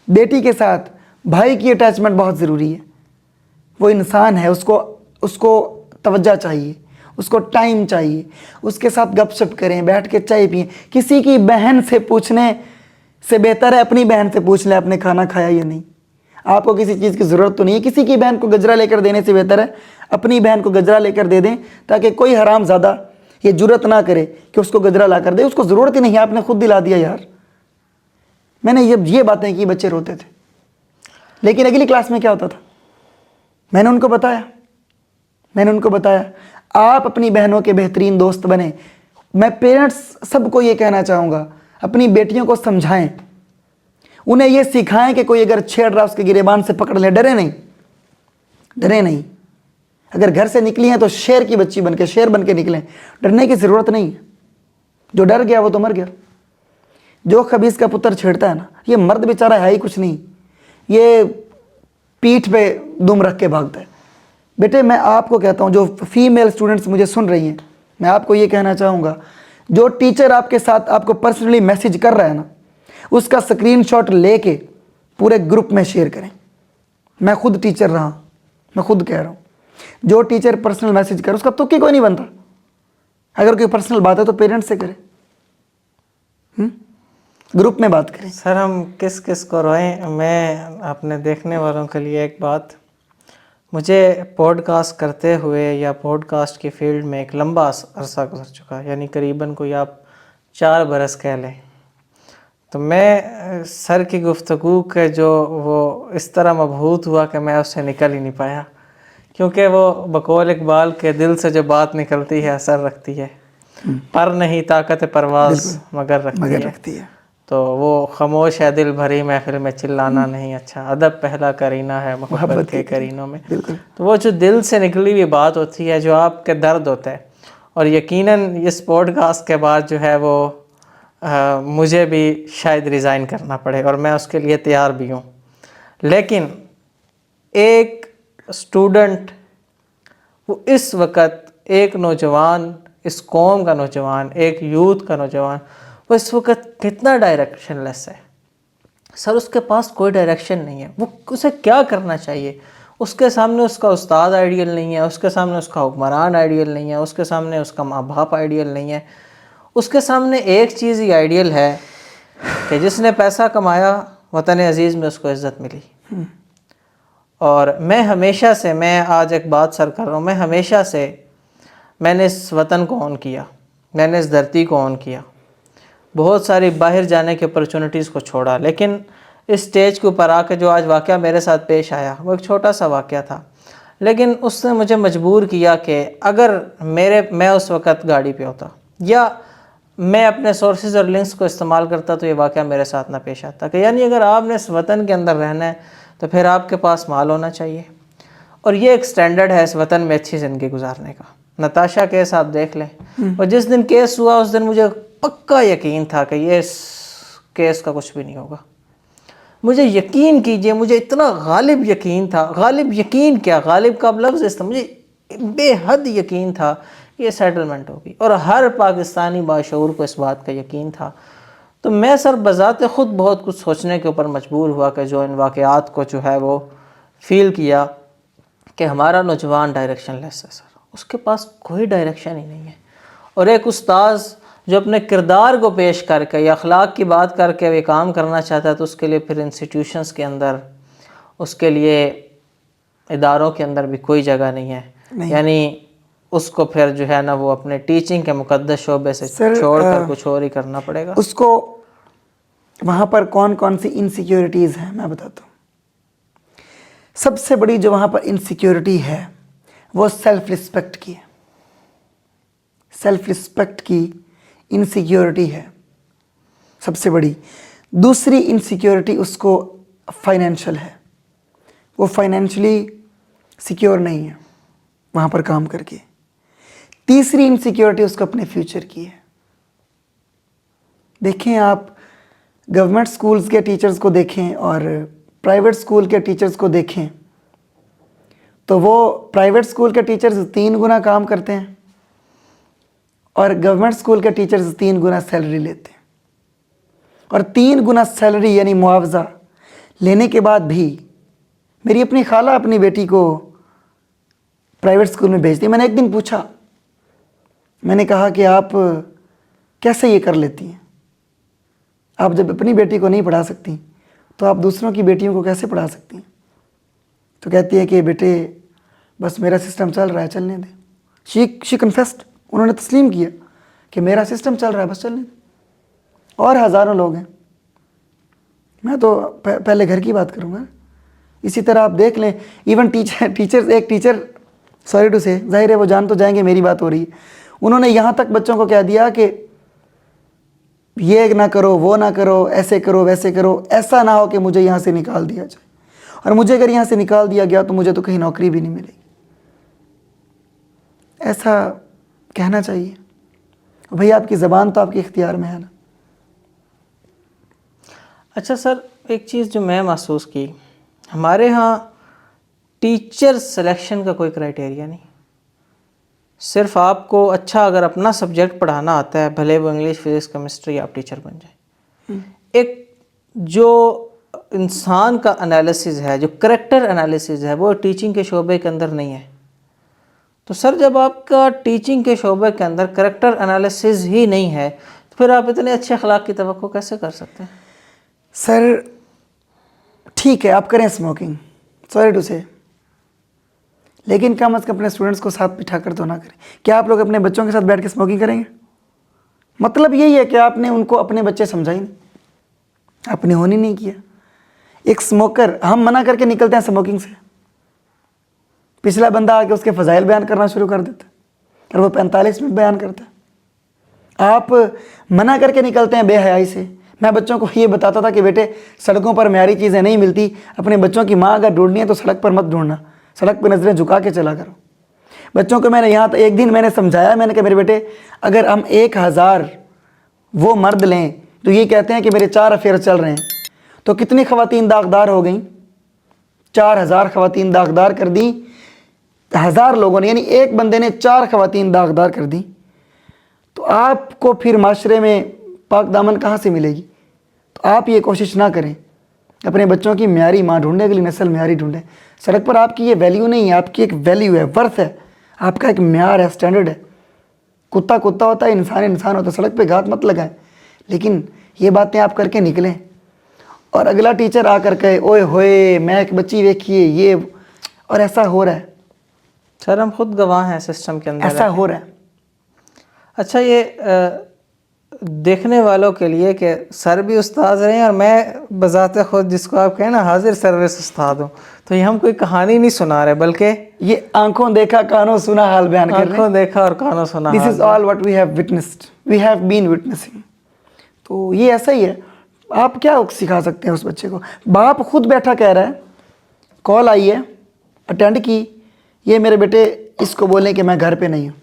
بیٹی کے ساتھ بھائی کی اٹیچمنٹ بہت ضروری ہے. وہ انسان ہے، اس کو توجہ چاہیے، اس کو ٹائم چاہیے، اس کے ساتھ گپ شپ کریں، بیٹھ کے چائے پئیں. کسی کی بہن سے پوچھنے سے بہتر ہے اپنی بہن سے پوچھ لیں آپ نے کھانا کھایا یا نہیں. آپ کو کسی چیز کی ضرورت تو نہیں ہے، کسی کی بہن کو گجرا لے کر دینے سے بہتر ہے اپنی بہن کو گجرا لے کر دے دیں، تاکہ کوئی حرام زادہ یہ جرت نہ کرے کہ اس کو گجرا لا کر دے. اس کو ضرورت ہی نہیں ہے، آپ نے خود دلا دیا یار. میں نے یہ باتیں کی، بچے روتے تھے. لیکن اگلی کلاس میں کیا ہوتا تھا، میں نے ان کو بتایا آپ اپنی بہنوں کے بہترین دوست بنیں. میں پیرنٹس سب کو یہ کہنا چاہوں گا، اپنی بیٹیوں کو سمجھائیں، انہیں یہ سکھائیں کہ کوئی اگر چھیڑ رہا اس کے گریبان سے پکڑ لے، ڈرے نہیں. اگر گھر سے نکلی ہیں تو شیر کی بچی بن کے، شیر بن کے نکلیں، ڈرنے کی ضرورت نہیں ہے. جو ڈر گیا وہ تو مر گیا. جو خبیث کا پتر چھیڑتا ہے نا، یہ مرد بیچارہ ہے ہی کچھ نہیں، یہ پیٹھ پہ دم رکھ کے بھاگتا ہے. بیٹے میں آپ کو کہتا ہوں، جو فیمیل اسٹوڈنٹس مجھے سن رہی ہیں، میں آپ کو یہ کہنا چاہوں گا، جو ٹیچر آپ کے ساتھ آپ کو پرسنلی میسیج کر رہا ہے نا، اس کا اسکرین شاٹ لے کے پورے گروپ میں شیئر کریں. میں خود ٹیچر رہا، میں خود کہہ رہا ہوں، جو ٹیچر پرسنل میسیج کرے اس کا تکی کوئی نہیں بنتا. اگر کوئی پرسنل بات ہے تو پیرنٹ سے کرے، گروپ میں بات کریں. سر ہم کس کو روئیں؟ میں اپنے دیکھنے والوں کے لیے ایک بات، مجھے پوڈ کاسٹ کرتے ہوئے یا پوڈ کاسٹ کی فیلڈ میں ایک لمبا عرصہ گزر چکا، یعنی قریباً کوئی آپ 4 برس کہہ لیں. تو میں سر کی گفتگو کے جو وہ اس طرح مبہوت ہوا کہ میں اس سے نکل ہی نہیں پایا، کیونکہ وہ بقول اقبال کے دل سے جو بات نکلتی ہے اثر رکھتی ہے. پر نہیں طاقت پرواز مگر رکھتی ہے. تو وہ خاموش ہے دل بھری محفل میں چلانا نہیں اچھا، ادب پہلا کرینہ ہے محبت کے کرینوں میں. تو وہ جو دل سے نکلی ہوئی بات ہوتی ہے، جو آپ کے درد ہوتا ہے، اور یقیناً اس پوڈ کاسٹ کے بعد جو ہے وہ مجھے بھی شاید ریزائن کرنا پڑے، اور میں اس کے لیے تیار بھی ہوں. لیکن ایک اسٹوڈنٹ، وہ اس وقت ایک نوجوان، اس قوم کا نوجوان، ایک یوتھ کا نوجوان، وہ اس وقت کتنا ڈائریکشن لیس ہے. سر اس کے پاس کوئی ڈائریکشن نہیں ہے، وہ اسے کیا کرنا چاہیے. اس کے سامنے اس کا استاد آئیڈیل نہیں ہے، اس کے سامنے اس کا حکمران آئیڈیل نہیں ہے، اس کے سامنے اس کا ماں باپ آئیڈیل نہیں ہے. اس کے سامنے ایک چیز ہی آئیڈیل ہے کہ جس نے پیسہ کمایا، وطن عزیز میں اس کو عزت ملی. اور میں ہمیشہ سے، میں آج ایک بات سر کر رہا ہوں، میں ہمیشہ سے، میں نے اس وطن کو اون کیا، میں نے اس دھرتی کو اون کیا، بہت ساری باہر جانے کی اپرچونٹیز کو چھوڑا. لیکن اس سٹیج کے اوپر آ کے جو آج واقعہ میرے ساتھ پیش آیا، وہ ایک چھوٹا سا واقعہ تھا، لیکن اس نے مجھے مجبور کیا کہ اگر میں اس وقت گاڑی پہ ہوتا یا میں اپنے سورسز اور لنکس کو استعمال کرتا تو یہ واقعہ میرے ساتھ نہ پیش آتا. کہ یعنی اگر آپ نے اس وطن کے اندر رہنا ہے تو پھر آپ کے پاس مال ہونا چاہیے، اور یہ ایک سٹینڈرڈ ہے اس وطن میں اچھی زندگی گزارنے کا. نتاشا کیس آپ دیکھ لیں، اور جس دن کیس ہوا اس دن مجھے پکا یقین تھا کہ یہ اس کیس کا کچھ بھی نہیں ہوگا. مجھے یقین کیجئے، مجھے اتنا غالب یقین تھا، غالب یقین کیا، غالب کا اب لفظ اس مجھے بے حد یقین تھا کہ یہ سیٹلمنٹ ہوگی، اور ہر پاکستانی باشعور کو اس بات کا یقین تھا. تو میں سر بذات خود بہت کچھ سوچنے کے اوپر مجبور ہوا کہ جو ان واقعات کو جو ہے وہ فیل کیا کہ ہمارا نوجوان ڈائریکشن لیس ہے. سر اس کے پاس کوئی ڈائریکشن ہی نہیں ہے. اور ایک استاذ جو اپنے کردار کو پیش کر کے یا اخلاق کی بات کر کے وہ کام کرنا چاہتا ہے، تو اس کے لیے پھر انسٹیٹیوشنز کے اندر، اس کے لیے اداروں کے اندر بھی کوئی جگہ نہیں ہے. یعنی اس کو پھر جو ہے نا وہ اپنے ٹیچنگ کے مقدس شعبے سے چھوڑ کر کچھ اور ہی کرنا پڑے گا. اس کو وہاں پر کون کون سی انسیکیورٹیز ہیں میں بتاتا ہوں. سب سے بڑی جو وہاں پر انسیکیورٹی ہے وہ سیلف رسپیکٹ کی ہے. سیلف رسپیکٹ کی انسیکیورٹی ہے سب سے بڑی. دوسری انسیکیورٹی اس کو فائنینشیل ہے. وہ فائنینشلی سیکیور نہیں ہے وہاں پر کام کر کے. تیسری انسیکیورٹی اس کو اپنے فیوچر کی ہے. دیکھیں آپ گورنمنٹ سکولز کے ٹیچرز کو دیکھیں اور پرائیویٹ سکول کے ٹیچرز کو دیکھیں تو وہ پرائیویٹ سکول کے ٹیچرز 3 گنا کام کرتے ہیں اور گورنمنٹ سکول کے ٹیچرز 3 گنا سیلری لیتے ہیں. اور 3 گنا سیلری یعنی معاوضہ لینے کے بعد بھی میری اپنی خالہ اپنی بیٹی کو پرائیویٹ سکول میں بھیجتی. میں نے ایک دن پوچھا, میں نے کہا کہ آپ کیسے یہ کر لیتی ہیں؟ آپ جب اپنی بیٹی کو نہیں پڑھا سکتی تو آپ دوسروں کی بیٹیوں کو کیسے پڑھا سکتی ہیں؟ تو کہتی ہے کہ بیٹے بس میرا سسٹم چل رہا ہے, چلنے دیں. شی کنفیسڈ, انہوں نے تسلیم کیا کہ میرا سسٹم چل رہا ہے, بس چلنے دیں. اور ہزاروں لوگ ہیں, میں تو پہلے گھر کی بات کروں گا. اسی طرح آپ دیکھ لیں ایون ایک ٹیچر سوری ٹو سے, ظاہر ہے وہ جان تو جائیں گے میری بات ہو رہی ہے, انہوں نے یہاں تک بچوں کو کہہ دیا کہ یہ نہ کرو, وہ نہ کرو, ایسے کرو, ویسے کرو, ایسا نہ ہو کہ مجھے یہاں سے نکال دیا جائے. اور مجھے اگر یہاں سے نکال دیا گیا تو مجھے تو کہیں نوکری بھی نہیں ملے گی. ایسا کہنا چاہیے بھئی, آپ کی زبان تو آپ کے اختیار میں ہے نا. اچھا سر, ایک چیز جو میں محسوس کی, ہمارے ہاں ٹیچر سلیکشن کا کوئی کرائٹیریا نہیں. صرف آپ کو اچھا اگر اپنا سبجیکٹ پڑھانا آتا ہے, بھلے وہ انگلش, فزکس, کیمسٹری, آپ ٹیچر بن جائیں. ایک جو انسان کا انالیسز ہے, جو کریکٹر انالیسز ہے, وہ ٹیچنگ کے شعبے کے اندر نہیں ہے. تو سر جب آپ کا ٹیچنگ کے شعبے کے اندر کریکٹر انالیسز ہی نہیں ہے تو پھر آپ اتنے اچھے اخلاق کی توقع کیسے کر سکتے ہیں؟ سر ٹھیک ہے آپ کریں اسموکنگ, سوری ٹو سے, لیکن کم از کم اپنے اسٹوڈنٹس کو ساتھ بٹھا کر تو نہ کریں. کیا آپ لوگ اپنے بچوں کے ساتھ بیٹھ کے اسموکنگ کریں گے؟ مطلب یہی ہے کہ آپ نے ان کو اپنے بچے سمجھائی نہیں, آپ نے ہونی نہیں کیا. ایک اسموکر, ہم منع کر کے نکلتے ہیں اسموکنگ سے, پچھلا بندہ آ کے اس کے فضائل بیان کرنا شروع کر دیتا ہے اور وہ 45 منٹ بیان کرتا ہے. آپ منع کر کے نکلتے ہیں بے حیائی سے. میں بچوں کو یہ بتاتا تھا کہ بیٹے سڑکوں پر معیاری چیزیں نہیں ملتی, اپنے بچوں کی ماں اگر ڈھونڈنی ہے تو سڑک پر مت ڈھونڈنا, سڑک پہ نظریں جھکا کے چلا کرو. بچوں کو میں نے یہاں ایک دن میں نے سمجھایا, میں نے کہا میرے بیٹے اگر ہم 1000 وہ مرد لیں تو یہ کہتے ہیں کہ میرے 4 افیئر چل رہے ہیں, تو کتنی خواتین داغدار ہو گئیں؟ 4000 خواتین داغدار کر دیں 1000 لوگوں نے, یعنی ایک بندے نے 4 خواتین داغدار کر دیں. تو آپ کو پھر معاشرے میں پاک دامن کہاں سے ملے گی؟ تو آپ یہ کوشش نہ کریں, اپنے بچوں کی معیاری ماں ڈھونڈیں, اگلی نسل معیاری ڈھونڈیں. سڑک پر آپ کی یہ ویلیو نہیں ہے, آپ کی ایک ویلیو ہے, ورث ہے, آپ کا ایک معیار ہے, سٹینڈرڈ ہے. کتا کتا ہوتا ہے, انسان انسان ہوتا ہے. سڑک پہ گھات مت لگائیں, لیکن یہ باتیں آپ کر کے نکلیں اور اگلا ٹیچر آ کر کہے اوئے ہوئے میں ایک بچی دیکھیے یہ, اور ایسا ہو رہا ہے. سر ہم خود گواہ ہیں سسٹم کے اندر, ایسا ہو رہا ہے. اچھا یہ دیکھنے والوں کے لیے کہ سر بھی استاد رہے ہیں اور میں بذات خود جس کو آپ کہیں نا حاضر سروس استاد ہوں, تو یہ ہم کوئی کہانی نہیں سنا رہے بلکہ یہ آنکھوں دیکھا کانوں سنا حال بیان کر رہے ہیں. آنکھوں دیکھا اور کانوں سنا. This is all what we have witnessed, we have been witnessing. تو یہ ایسا ہی ہے. آپ کیا سکھا سکتے ہیں اس بچے کو؟ باپ خود بیٹھا کہہ رہا ہے, کال آئی ہے, اٹینڈ کی, یہ میرے بیٹے اس کو بولیں کہ میں گھر پہ نہیں ہوں.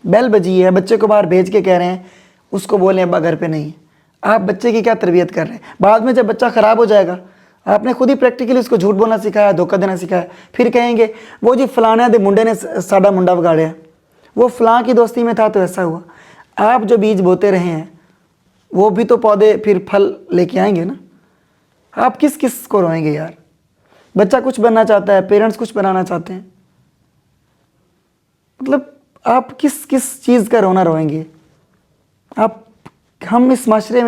بیل بجی ہے, بچے کو باہر بھیج کے کہہ رہے ہیں اس کو بولیں ابا گھر پہ نہیں ہے. آپ بچے کی کیا تربیت کر رہے ہیں؟ بعد میں جب بچہ خراب ہو جائے گا, آپ نے خود ہی پریکٹیکلی اس کو جھوٹ بولنا سکھایا, دھوکہ دینا سکھایا, پھر کہیں گے وہ جی فلانا دے منڈے نے ساڈا منڈا بگاڑیا, وہ فلاں کی دوستی میں تھا تو ایسا ہوا. آپ جو بیج بوتے رہے ہیں وہ بھی تو پودے پھر پھل لے کے آئیں گے نا. آپ کس کس کو روئیں گے یار؟ بچہ کچھ بننا چاہتا ہے, پیرنٹس کچھ بنانا چاہتے ہیں, مطلب آپ کس کس چیز کا رونا روئیں گے آپ؟ ہم اس معاشرے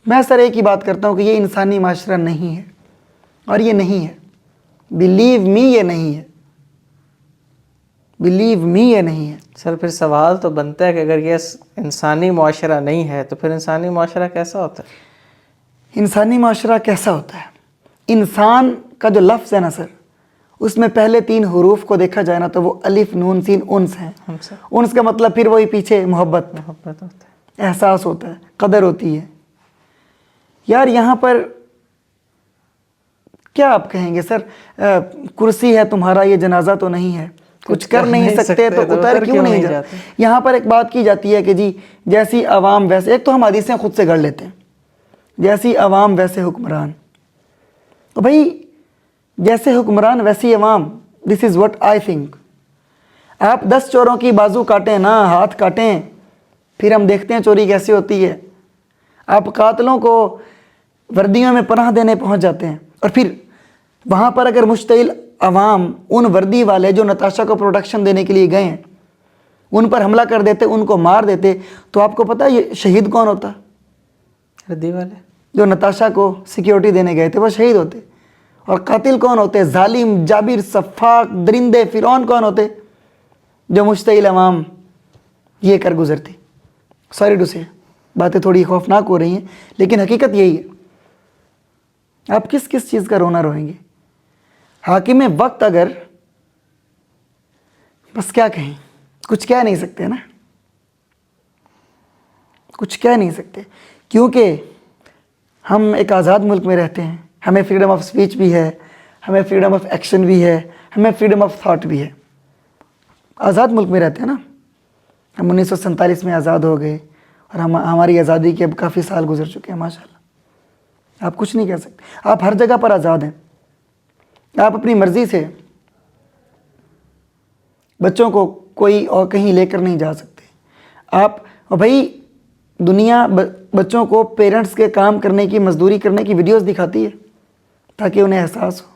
میں سر ایک ہی بات کرتا ہوں کہ یہ انسانی معاشرہ نہیں ہے, اور یہ نہیں ہے. بلیو می یہ نہیں ہے, بلیو می یہ نہیں ہے. سر پھر سوال تو بنتا ہے کہ اگر یہ انسانی معاشرہ نہیں ہے تو پھر انسانی معاشرہ کیسا ہوتا ہے؟ انسانی معاشرہ کیسا ہوتا ہے؟ انسان کا جو لفظ ہے نا سر, اس میں پہلے 3 حروف کو دیکھا جائے نا تو وہ الف نون سین انس ہیں. انس کا مطلب پھر وہی پیچھے محبت ہوتا ہے, احساس ہوتا ہے, قدر ہوتی ہے. یار یہاں پر کیا آپ کہیں گے سر, کرسی ہے تمہارا یہ جنازہ تو نہیں ہے, کچھ کر نہیں سکتے تو اتر کیوں نہیں جاتے. یہاں پر ایک بات کی جاتی ہے کہ جی جیسی عوام ویسے, ایک تو ہم حدیثیں خود سے گڑھ لیتے ہیں, جیسی عوام ویسے حکمران. تو بھائی جیسے حکمران ویسی عوام, دس از واٹ آئی تھنک. آپ 10 چوروں کی بازو کاٹیں نا, ہاتھ کاٹیں, پھر ہم دیکھتے ہیں چوری کیسی ہوتی ہے. آپ قاتلوں کو وردیوں میں پناہ دینے پہنچ جاتے ہیں, اور پھر وہاں پر اگر مشتعل عوام ان وردی والے جو نتاشا کو پروٹیکشن دینے کے لیے گئے ہیں ان پر حملہ کر دیتے, ان کو مار دیتے, تو آپ کو پتہ یہ شہید کون ہوتا؟ وردی والے جو نتاشا کو سیکیورٹی دینے گئے تھے وہ شہید ہوتے. اور قاتل کون ہوتے؟ ظالم, جابر, صفاق, درندے, فرعون کون ہوتے؟ جو مشتعل عوام یہ کر گزرتی. سوری ٹو سے باتیں تھوڑی خوفناک ہو رہی ہیں لیکن حقیقت یہی ہے. آپ کس کس چیز کا رونا روئیں گے؟ حاکم وقت اگر, بس کیا کہیں, کچھ کہہ نہیں سکتے نا, کچھ کہہ نہیں سکتے, کیونکہ ہم ایک آزاد ملک میں رہتے ہیں. ہمیں فریڈم آف سپیچ بھی ہے, ہمیں فریڈم آف ایکشن بھی ہے, ہمیں فریڈم آف تھاٹ بھی ہے. آزاد ملک میں رہتے ہیں نا ہم. 1947 میں آزاد ہو گئے اور ہماری آزادی کے اب کافی سال گزر چکے ہیں ماشاءاللہ. آپ کچھ نہیں کہہ سکتے, آپ ہر جگہ پر آزاد ہیں. آپ اپنی مرضی سے بچوں کو کوئی اور کہیں لے کر نہیں جا سکتے. آپ بھائی دنیا بچوں کو پیرنٹس کے کام کرنے کی, مزدوری کرنے کی ویڈیوز دکھاتی ہے تاکہ انہیں احساس ہو.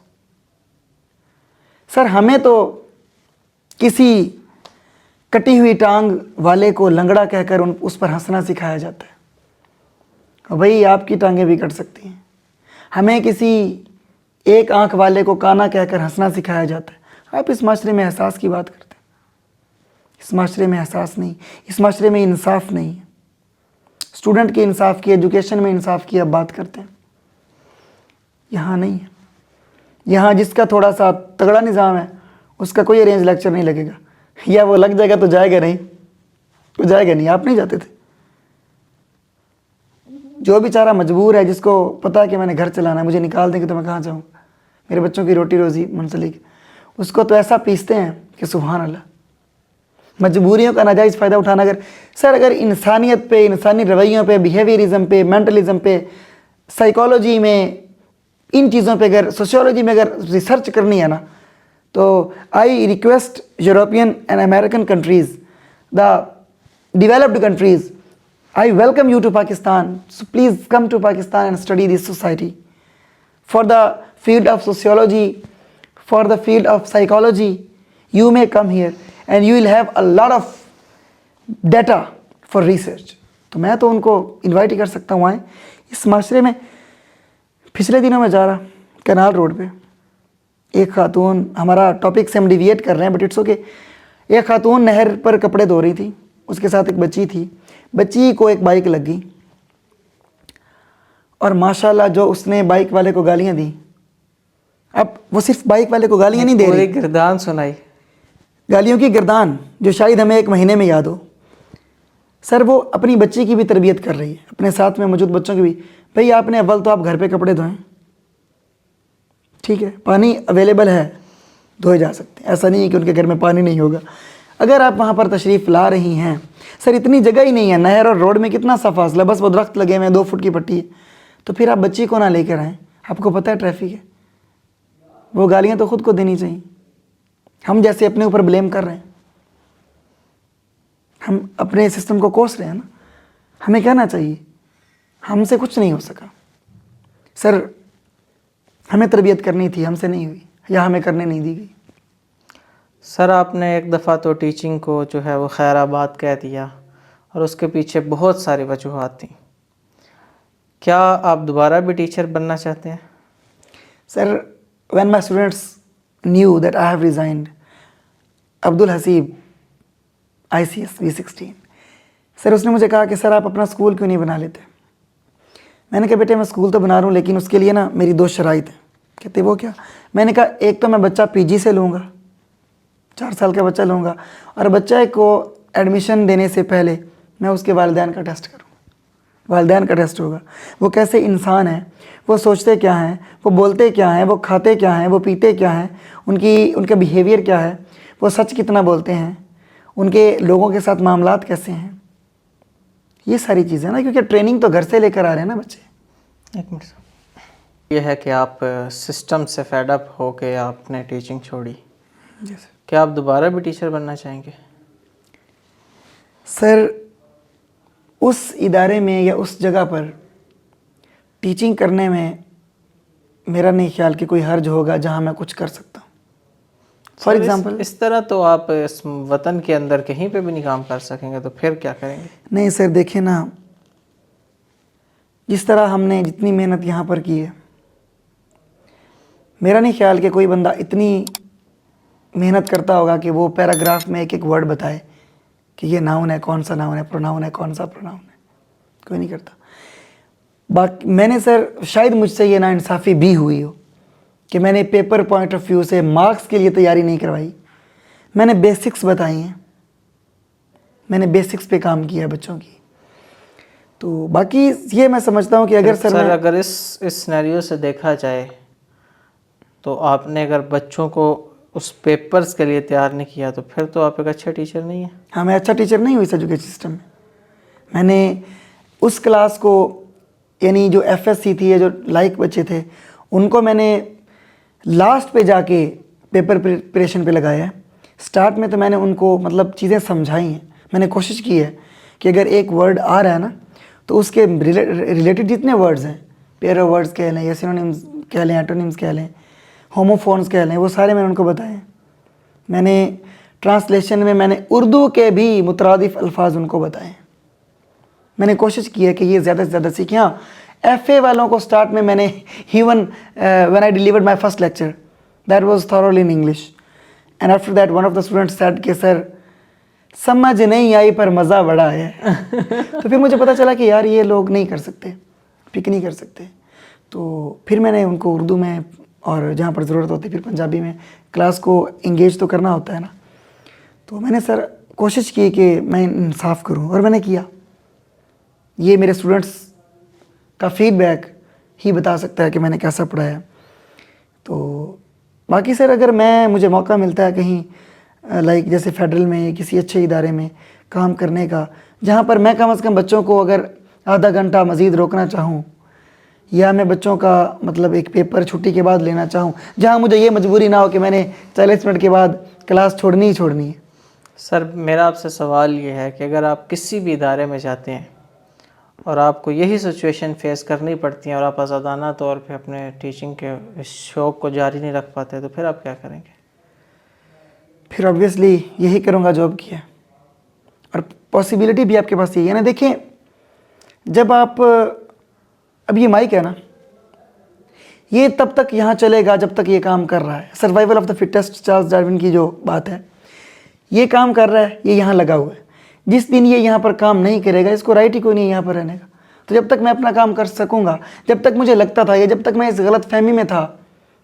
سر ہمیں تو کسی کٹی ہوئی ٹانگ والے کو لنگڑا کہہ کر اس پر ہنسنا سکھایا جاتا ہے. اور بھائی آپ کی ٹانگیں بھی کٹ سکتی ہیں. ہمیں کسی ایک آنکھ والے کو کانا کہہ کر ہنسنا سکھایا جاتا ہے. آپ اس معاشرے میں احساس کی بات کرتے ہیں. اس معاشرے میں احساس نہیں, اس معاشرے میں انصاف نہیں ہے. اسٹوڈنٹ کے انصاف کی, ایجوکیشن میں انصاف کی آپ بات کرتے ہیں. یہاں نہیں ہے. یہاں جس کا تھوڑا سا تگڑا نظام ہے اس کا کوئی ارینج لیکچر نہیں لگے گا, یا وہ لگ جائے گا تو جائے گا نہیں, وہ جائے گا نہیں. آپ نہیں جاتے تھے. جو بیچارہ مجبور ہے, جس کو پتا ہے کہ میں نے گھر چلانا ہے, مجھے نکال دیں گے تو میں کہاں جاؤں گا, میرے بچوں کی روٹی روزی منسلک, اس کو تو ایسا پیستے ہیں کہ سبحان اللہ. مجبوریوں کا ناجائز فائدہ اٹھانا. اگر انسانیت پہ, انسانی رویوں پہ, بیہیویئرزم پہ, مینٹلزم پہ, سائیکالوجی میں, ان چیزوں پہ اگر, سوشیولوجی میں اگر ریسرچ کرنی ہے نا, تو I request European and American countries, the developed countries, I welcome you to Pakistan. So please come to Pakistan and study this society. For the field of sociology, for the field of psychology, you may come here and you will have a lot of data for research. تو میں تو ان کو انوائٹ ہی کر سکتا ہوں آئیں. اس معاشرے میں پچھلے دنوں میں جا رہا کینال روڈ پہ, ایک خاتون, ہمارا ٹاپک سے ہم ڈیویٹ کر رہے ہیں بٹ اٹس اوکے, ایک خاتون نہر پر کپڑے دھو رہی تھی, اس کے ساتھ ایک بچی تھی. بچی کو ایک بائک لگ گئی اور ماشاءاللہ جو اس نے بائک والے کو گالیاں دیں. اب وہ صرف بائک والے کو گالیاں نہیں دے رہی, پوری گردان سنائی, گالیوں کی گردان جو شاید ہمیں 1 مہینے میں یاد ہو. سر وہ اپنی بچی کی بھی تربیت کر رہی ہے, اپنے ساتھ میں موجود بچوں کی بھی. بھئی آپ نے اول تو آپ گھر پہ کپڑے دھوئیں, ٹھیک ہے, پانی اویلیبل ہے, دھوئے جا سکتے ہیں, ایسا نہیں ہے کہ ان کے گھر میں پانی نہیں ہوگا. اگر آپ وہاں پر تشریف لا رہی ہیں, سر اتنی جگہ ہی نہیں ہے, نہر اور روڈ میں کتنا سا فاصلہ, بس وہ درخت لگے ہوئے ہیں, 2 فٹ کی پٹی ہے, تو پھر آپ بچی کو نہ لے کر آئیں. آپ کو پتہ ہے ٹریفک ہے. وہ گالیاں تو خود کو دینی چاہیے. ہم جیسے اپنے اوپر بلیم کر رہے ہیں, ہم اپنے سسٹم کو کوس رہے ہیں نا. ہمیں کہنا چاہیے ہم سے کچھ نہیں ہو سکا. سر ہمیں تربیت کرنی تھی, ہم سے نہیں ہوئی, یا ہمیں کرنے نہیں دی گئی. سر آپ نے ایک دفعہ تو ٹیچنگ کو جو ہے وہ خیر آباد کہہ دیا اور اس کے پیچھے بہت ساری وجوہات تھیں. کیا آپ دوبارہ بھی ٹیچر بننا چاہتے ہیں؟ سر when my students knew that I have resigned, Abdul Haseeb ICS V16, سر اس نے مجھے کہا کہ سر آپ اپنا اسکول کیوں نہیں بنا لیتے. میں نے کہا بیٹے میں اسکول تو بنا رہا ہوں لیکن اس کے لیے نا میری 2 شرائط ہیں کہتے وہ کیا؟ میں نے کہا ایک تو میں بچہ پی جی سے لوں گا، 4 سال کا بچہ لوں گا، اور بچہ کو ایڈمیشن دینے سے پہلے میں اس کے والدین کا ٹیسٹ کروں گا، والدین کا ٹیسٹ ہوگا، وہ کیسے انسان ہیں، وہ سوچتے کیا ہیں، وہ بولتے کیا ہیں، وہ کھاتے کیا ہیں، وہ پیتے کیا ہیں، ان کا بیہیویئر کیا ہے، وہ سچ کتنا بولتے ہیں، ان کے لوگوں کے ساتھ معاملات کیسے ہیں، یہ ساری چیزیں نا، کیونکہ ٹریننگ تو گھر سے لے کر آ رہے ہیں نا بچے۔ ایک منٹ، یہ ہے کہ آپ سسٹم سے فیڈ اپ ہو کے آپ نے ٹیچنگ چھوڑی، جی سر۔ کیا آپ دوبارہ بھی ٹیچر بننا چاہیں گے؟ سر اس ادارے میں یا اس جگہ پر ٹیچنگ کرنے میں میرا نہیں خیال کہ کوئی حرج ہوگا جہاں میں کچھ کر سکتا ہوں۔ فار ایگزامپل اس طرح تو آپ اس وطن کے اندر کہیں پہ بھی نہیں کام کر سکیں گے، تو پھر کیا کریں گے؟ نہیں سر، دیکھیں نا، جس طرح ہم نے جتنی محنت یہاں پر کی ہے، میرا نہیں خیال کہ کوئی بندہ اتنی محنت کرتا ہوگا کہ وہ پیراگراف میں ایک ایک ورڈ بتائے کہ یہ ناؤن ہے، کون سا ناؤن ہے، پروناؤن ہے، کون سا پروناؤن ہے، کوئی نہیں کرتا۔ باقی میں نے سر شاید مجھ سے یہ ناانصافی بھی ہوئی ہو کہ میں نے پیپر پوائنٹ آف ویو سے مارکس کے لیے تیاری نہیں کروائی، میں نے بیسکس بتائی ہیں، میں نے بیسکس پہ کام کیا بچوں کی۔ تو باقی یہ میں سمجھتا ہوں کہ اگر اس سینیریو سے دیکھا جائے تو آپ نے اگر بچوں کو اس پیپرز کے لیے تیار نہیں کیا تو پھر تو آپ ایک اچھا ٹیچر نہیں ہیں۔ ہاں، میں اچھا ٹیچر نہیں ہوں اس ایجوکیشن سسٹم میں نے اس کلاس کو، یعنی جو ایف ایس سی تھی یا جو لائق بچے تھے، ان کو میں نے لاسٹ پہ جا کے پیپر پریپریشن پہ لگایا ہے۔ سٹارٹ میں تو میں نے ان کو مطلب چیزیں سمجھائی ہیں، میں نے کوشش کی ہے کہ اگر ایک ورڈ آ رہا ہے نا تو اس کے ریلیٹڈ جتنے ورڈز ہیں، پیئر آف ورڈز کہہ لیں یا سینونیمز کہہ لیں، اینٹونیمز کہہ لیں، ہوموفونز کہہ لیں، وہ سارے میں نے ان کو بتائے ہیں۔ میں نے ٹرانسلیشن میں نے اردو کے بھی مترادف الفاظ ان کو بتائے ہیں۔ میں نے کوشش کی ہے کہ یہ زیادہ سے زیادہ سیکھیں۔ ہاں، ایف اے والوں کو سٹارٹ میں نے even when I delivered my first lecture, that was thoroughly in English, and after that one of the students said کہ سر سمجھ نہیں آئی پر مزہ بڑا ہے۔ تو پھر مجھے پتا چلا کہ یار یہ لوگ نہیں کر سکتے، پک نہیں کر سکتے، تو پھر میں نے ان کو اردو میں اور جہاں پر ضرورت ہوتی پھر پنجابی میں کلاس کو انگیج تو کرنا ہوتا ہے نا۔ تو میں نے سر کوشش کی کہ میں انصاف کروں، اور میں نے کیا۔ یہ میرے اسٹوڈنٹس کا فیڈ بیک ہی بتا سکتا ہے کہ میں نے کیسا پڑھایا۔ تو باقی سر اگر مجھے موقع ملتا ہے کہیں لائک جیسے فیڈرل میں یا کسی اچھے ادارے میں کام کرنے کا، جہاں پر میں کم از کم بچوں کو اگر آدھا گھنٹہ مزید روکنا چاہوں، یا میں بچوں کا مطلب ایک پیپر چھٹی کے بعد لینا چاہوں، جہاں مجھے یہ مجبوری نہ ہو کہ میں نے 40 منٹ کے بعد کلاس چھوڑنی ہی چھوڑنی ہے۔ سر میرا آپ سے سوال یہ ہے کہ اگر آپ کسی بھی ادارے میں جاتے ہیں اور آپ کو یہی سچویشن فیس کرنی پڑتی ہیں اور آپ آزادانہ طور پہ اپنے ٹیچنگ کے اس شوق کو جاری نہیں رکھ پاتے، تو پھر آپ کیا کریں گے؟ پھر آبویسلی یہی کروں گا جو اب کیا، اور پاسبلٹی بھی آپ کے پاس یہی ہے نا۔ دیکھیں، جب آپ اب یہ مائک ہے نا، یہ تب تک یہاں چلے گا جب تک یہ کام کر رہا ہے۔ Survival of the fittest, Charles Darwin کی جو بات ہے، یہ کام کر رہا ہے، یہ یہاں لگا ہوا ہے۔ جس دن یہ یہاں پر کام نہیں کرے گا، اس کو رائٹ ہی کوئی نہیں یہاں پر رہنے کا۔ تو جب تک میں اپنا کام کر سکوں گا، جب تک مجھے لگتا تھا یا جب تک میں اس غلط فہمی میں تھا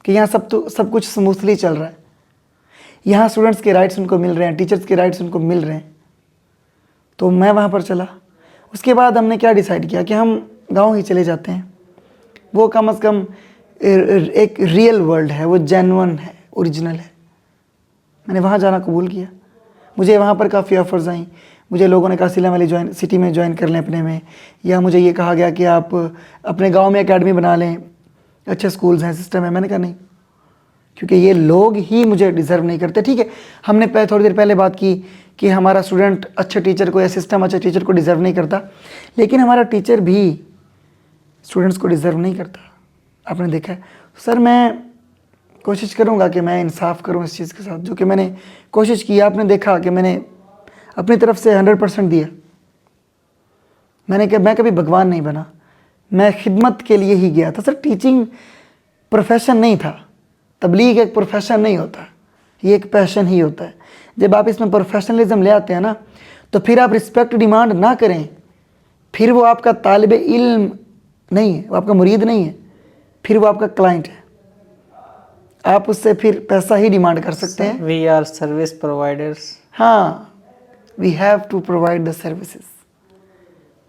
کہ یہاں سب کچھ سموتھلی چل رہا ہے، یہاں اسٹوڈنٹس کے رائٹس ان کو مل رہے ہیں، ٹیچرس کے رائٹس ان کو مل رہے ہیں، تو میں وہاں پر چلا۔ اس کے بعد ہم نے کیا ڈیسائیڈ کیا کہ ہم گاؤں ہی چلے جاتے ہیں۔ وہ کم از کم ایک ریئل ورلڈ ہے، وہ جینون ہے، اوریجنل ہے۔ میں نے وہاں جانا قبول کیا۔ مجھے وہاں پر کافی آفرز آئیں، مجھے لوگوں نے کہا سیلم ویلی سٹی میں جوائن کر لیں اپنے میں، یا مجھے یہ کہا گیا کہ آپ اپنے گاؤں میں اکیڈمی بنا لیں، اچھے سکولز ہیں، سسٹم ہے۔ میں نے کہا نہیں، کیونکہ یہ لوگ ہی مجھے ڈیزرو نہیں کرتے۔ ٹھیک ہے، ہم نے تھوڑی دیر پہلے بات کی کہ ہمارا اسٹوڈنٹ اچھے ٹیچر کو یا سسٹم اچھے ٹیچر کو ڈیزرو نہیں کرتا، لیکن ہمارا ٹیچر بھی اسٹوڈنٹس کو ڈیزرو نہیں کرتا۔ آپ نے دیکھا ہے سر، میں کوشش کروں گا کہ میں انصاف کروں اس چیز کے ساتھ، جو کہ میں نے کوشش کی۔ آپ نے دیکھا کہ میں نے اپنی طرف سے 100% دیا۔ میں کبھی بھگوان نہیں بنا، میں خدمت کے لیے ہی گیا تھا۔ سر ٹیچنگ پروفیشن نہیں تھا، تبلیغ ایک پروفیشن نہیں ہوتا، یہ ایک پیشن ہی ہوتا ہے۔ جب آپ اس میں پروفیشنلزم لے آتے ہیں نا، تو پھر آپ رسپیکٹ ڈیمانڈ نہ کریں، پھر وہ آپ کا طالب علم نہیں ہے، وہ آپ کا مرید نہیں ہے، پھر وہ آپ کا کلائنٹ ہے۔ آپ اس سے پھر پیسہ ہی ڈیمانڈ کر سکتے ہیں. We are service providers. ہاں, we have to provide the services.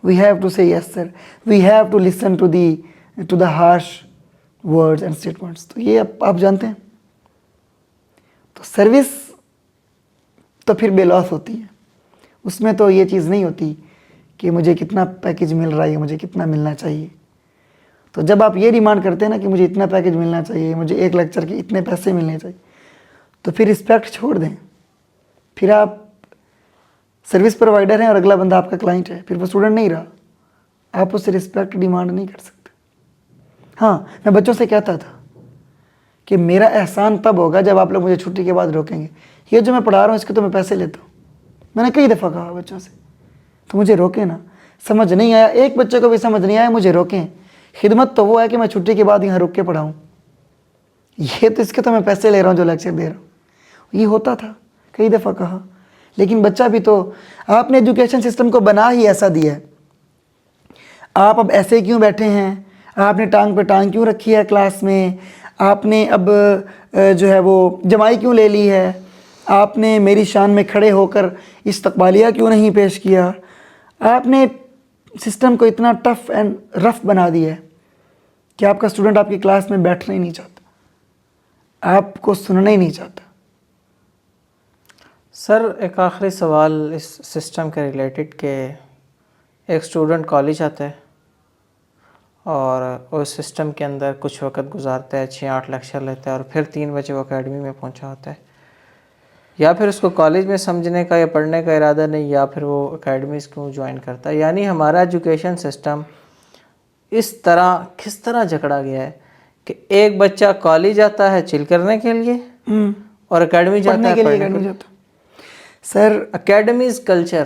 We have to say yes sir. We have to listen to the harsh words and statements. تو یہ آپ جانتے ہیں. تو سروس تو پھر بے لاس ہوتی ہے. اس میں تو یہ چیز نہیں ہوتی کہ مجھے کتنا پیکیج مل رہا ہے, مجھے کتنا ملنا چاہیے. تو جب آپ یہ ڈیمانڈ کرتے ہیں نا کہ مجھے اتنا پیکیج ملنا چاہیے, مجھے ایک لیکچر کے اتنے پیسے ملنے چاہیے, تو پھر رسپیکٹ چھوڑ دیں. پھر آپ سروس پرووائڈر ہیں اور اگلا بندہ آپ کا کلائنٹ ہے, پھر وہ اسٹوڈنٹ نہیں رہا. آپ اس سے رسپیکٹ ڈیمانڈ نہیں کر سکتے. ہاں, میں بچوں سے کہتا تھا کہ میرا احسان تب ہوگا جب آپ لوگ مجھے چھٹی کے بعد روکیں گے. یہ جو میں پڑھا رہا ہوں اس کے تو میں پیسے لیتا ہوں. میں نے کئی دفعہ کہا بچوں سے, تو مجھے روکیں نا. سمجھ نہیں آیا, ایک بچے کو بھی سمجھ نہیں آیا, مجھے روکیں. خدمت تو وہ ہے کہ میں چھٹی کے بعد یہاں رک کے پڑھاؤں. یہ تو اس کے تو میں پیسے لے رہا ہوں جو لیکچر دے رہا ہوں. یہ ہوتا تھا, کئی دفعہ کہا. لیکن بچہ بھی تو, آپ نے ایجوکیشن سسٹم کو بنا ہی ایسا دیا ہے. آپ اب ایسے کیوں بیٹھے ہیں, آپ نے ٹانگ پہ ٹانگ کیوں رکھی ہے کلاس میں, آپ نے اب جو ہے وہ جمائی کیوں لے لی ہے, آپ نے میری شان میں کھڑے ہو کر استقبالیہ کیوں نہیں پیش کیا. آپ نے سسٹم کو اتنا ٹف اینڈ رف بنا دیا ہے کہ آپ کا اسٹوڈنٹ آپ کی کلاس میں بیٹھنا ہی نہیں چاہتا, آپ کو سننا ہی نہیں چاہتا. سر ایک آخری سوال اس سسٹم کے ریلیٹڈ کہ ایک اسٹوڈنٹ کالج آتا ہے اور اس سسٹم کے اندر کچھ وقت گزارتا ہے, 6-8 لیکچر لیتا ہے, اور پھر 3 بجے وہ اکیڈمی میں پہنچا ہوتا ہے. یا پھر اس کو کالج میں سمجھنے کا یا پڑھنے کا ارادہ نہیں, یا پھر وہ اکیڈمیز کیوں جوائن کرتا ہے. یعنی ہمارا ایجوکیشن سسٹم اس طرح کس طرح جکڑا گیا ہے کہ ایک بچہ کالج آتا ہے چل کرنے کے لیے اور اکیڈمی جاتا ہے پڑھنے کے لیے. سر اکیڈمیز کلچر,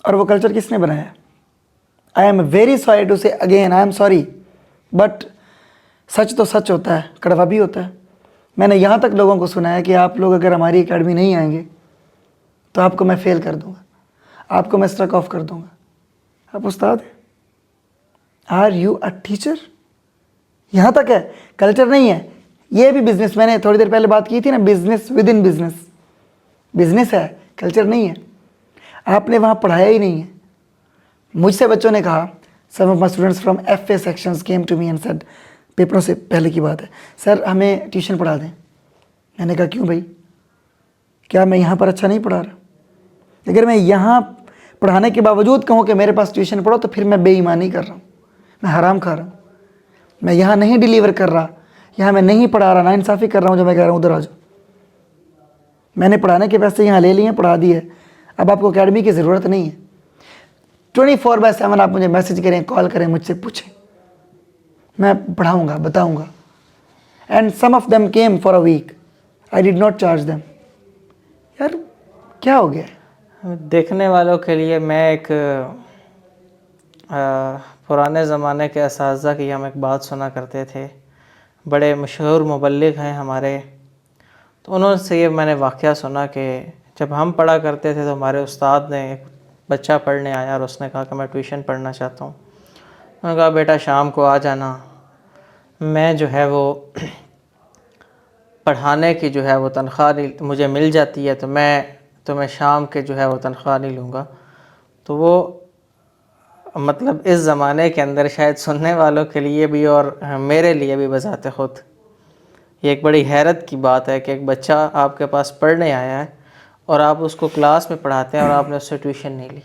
اور وہ کلچر کس نے بنایا؟ I am very sorry to say again, I am sorry, but سچ تو سچ ہوتا ہے, کڑوا بھی ہوتا ہے. میں نے یہاں تک لوگوں کو سنا ہے کہ آپ لوگ اگر ہماری اکیڈمی نہیں آئیں گے تو آپ کو میں فیل کر دوں گا, آپ کو میں اسٹرک آف کر دوں گا. آپ استاد ہیں, آر یو اے ٹیچر؟ یہاں تک ہے, کلچر نہیں ہے. یہ بھی بزنس, میں نے تھوڑی دیر پہلے بات کی تھی نا, business within business. Business ہے, کلچر نہیں ہے. آپ نے وہاں پڑھایا ہی نہیں ہے. مجھ سے بچوں نے کہا, some of my students from F A sections came to me and said, پیپروں سے پہلے کی بات ہے, سر ہمیں ٹیوشن پڑھا دیں. میں نے کہا کیوں بھائی, کیا میں یہاں پر اچھا نہیں پڑھا رہا؟ اگر میں یہاں پڑھانے کے باوجود کہوں کہ میرے پاس ٹیوشن پڑھو تو پھر میں بے ایمانی کر رہا ہوں, میں حرام کھا رہا ہوں. میں یہاں نہیں ڈیلیور کر رہا, یہاں میں نہیں پڑھا رہا, ناانصافی کر رہا ہوں جو میں کہہ رہا ہوں ادھر آ جاؤ. میں نے پڑھانے کے پیسے یہاں لے لیے ہیں, پڑھا دیے, اب آپ کو اکیڈمی کی ضرورت نہیں ہے. 24/7 آپ مجھے میسج کریں, کال کریں, مجھ سے پوچھیں, میں پڑھاؤں گا, بتاؤں گا. And some of them came for a week, I did not charge them. یار کیا ہو گیا ہے؟ دیکھنے والوں کے لیے میں ایک پرانے زمانے کے اساتذہ کی ہم ایک بات سنا کرتے تھے, بڑے مشہور مبلغ ہیں ہمارے. تو انہوں سے یہ میں نے واقعہ سنا کہ جب ہم پڑھا کرتے تھے تو ہمارے استاد نے, ایک بچہ پڑھنے آیا اور اس نے کہا کہ میں ٹیوشن پڑھنا چاہتا ہوں. انہوں نے کہا بیٹا شام کو آ جانا, میں جو ہے وہ پڑھانے کی جو ہے وہ تنخواہ مجھے مل جاتی ہے, تو میں تمہیں شام کے جو ہے وہ تنخواہ نہیں لوں گا. تو وہ مطلب اس زمانے کے اندر شاید سننے والوں کے لیے بھی اور میرے لیے بھی بذات خود یہ ایک بڑی حیرت کی بات ہے کہ ایک بچہ آپ کے پاس پڑھنے آیا ہے اور آپ اس کو کلاس میں پڑھاتے ہیں اور آپ نے اس سے ٹیوشن نہیں لی.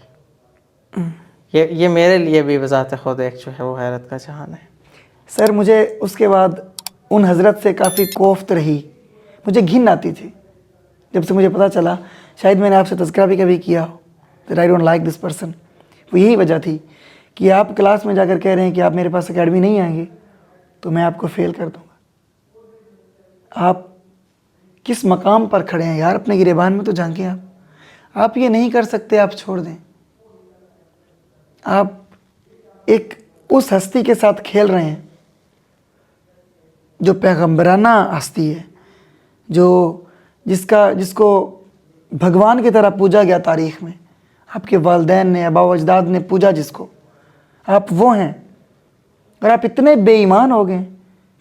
یہ میرے لیے بھی بذات خود ایک جو ہے وہ حیرت کا جہان ہے. سر مجھے اس کے بعد ان حضرت سے کافی کوفت رہی, مجھے گھن آتی تھی. جب سے مجھے پتہ چلا, شاید میں نے آپ سے تذکرہ بھی کبھی کیا ہو, that I don't like this person, وہ یہی وجہ تھی کہ آپ کلاس میں جا کر کہہ رہے ہیں کہ آپ میرے پاس اکیڈمی نہیں آئیں گے تو میں آپ کو فیل کر دوں گا. آپ کس مقام پر کھڑے ہیں یار, اپنے گریبان میں تو جھانکیں. آپ یہ نہیں کر سکتے, آپ چھوڑ دیں. آپ ایک اس ہستی کے ساتھ کھیل رہے ہیں جو پیغمبرانہ ہستی ہے, جس کو بھگوان کی طرح پوجا گیا تاریخ میں. آپ کے والدین نے, آباء و اجداد نے پوجا جس کو, آپ وہ ہیں. اور آپ اتنے بے ایمان ہو گئے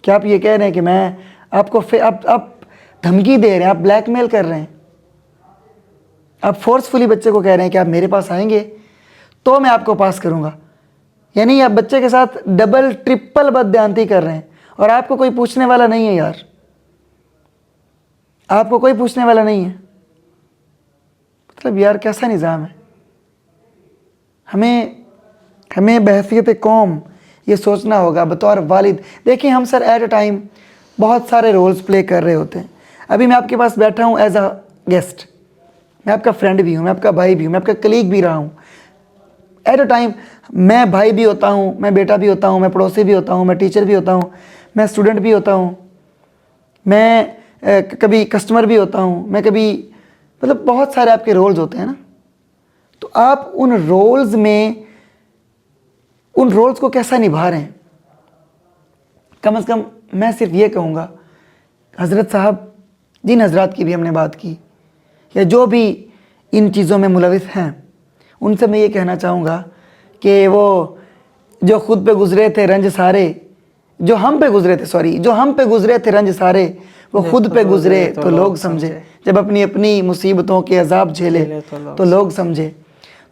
کہ آپ یہ کہہ رہے ہیں کہ میں آپ کو آپ دھمکی دے رہے ہیں, آپ بلیک میل کر رہے ہیں, آپ فورسفلی بچے کو کہہ رہے ہیں کہ آپ میرے پاس آئیں گے تو میں آپ کو پاس کروں گا. یعنی آپ بچے کے ساتھ ڈبل ٹرپل بددیانتی کر رہے ہیں, اور آپ کو کوئی پوچھنے والا نہیں ہے یار, آپ کو کوئی پوچھنے والا نہیں ہے. مطلب یار کیسا نظام ہے. ہمیں بحیثیت قوم یہ سوچنا ہوگا بطور والد. دیکھیں ہم سر ایٹ اے ٹائم بہت سارے رولز پلے کر رہے ہوتے ہیں. ابھی میں آپ کے پاس بیٹھا ہوں ایز اے گیسٹ, میں آپ کا فرینڈ بھی ہوں, میں آپ کا بھائی بھی ہوں, میں آپ کا کلیگ بھی رہا ہوں. ایٹ اے ٹائم میں بھائی بھی ہوتا ہوں, میں بیٹا بھی ہوتا ہوں, میں پڑوسی بھی ہوتا ہوں, میں ٹیچر بھی ہوتا ہوں, میں اسٹوڈنٹ بھی ہوتا ہوں, میں کبھی کسٹمر بھی ہوتا ہوں, میں کبھی مطلب بہت سارے آپ کے رولز ہوتے ہیں نا. تو آپ ان رولز کو کیسا نبھا رہے ہیں. کم از کم میں صرف یہ کہوں گا, حضرت صاحب جن حضرات کی بھی ہم نے بات کی یا جو بھی ان چیزوں میں ملوث ہیں, ان سے میں یہ کہنا چاہوں گا کہ وہ جو خود پہ گزرے تھے رنج سارے, جو ہم پہ گزرے تھے رنج سارے, وہ خود پہ گزرے تو لوگ سمجھے. جب اپنی اپنی مصیبتوں کے عذاب جھیلے تو لوگ سمجھے.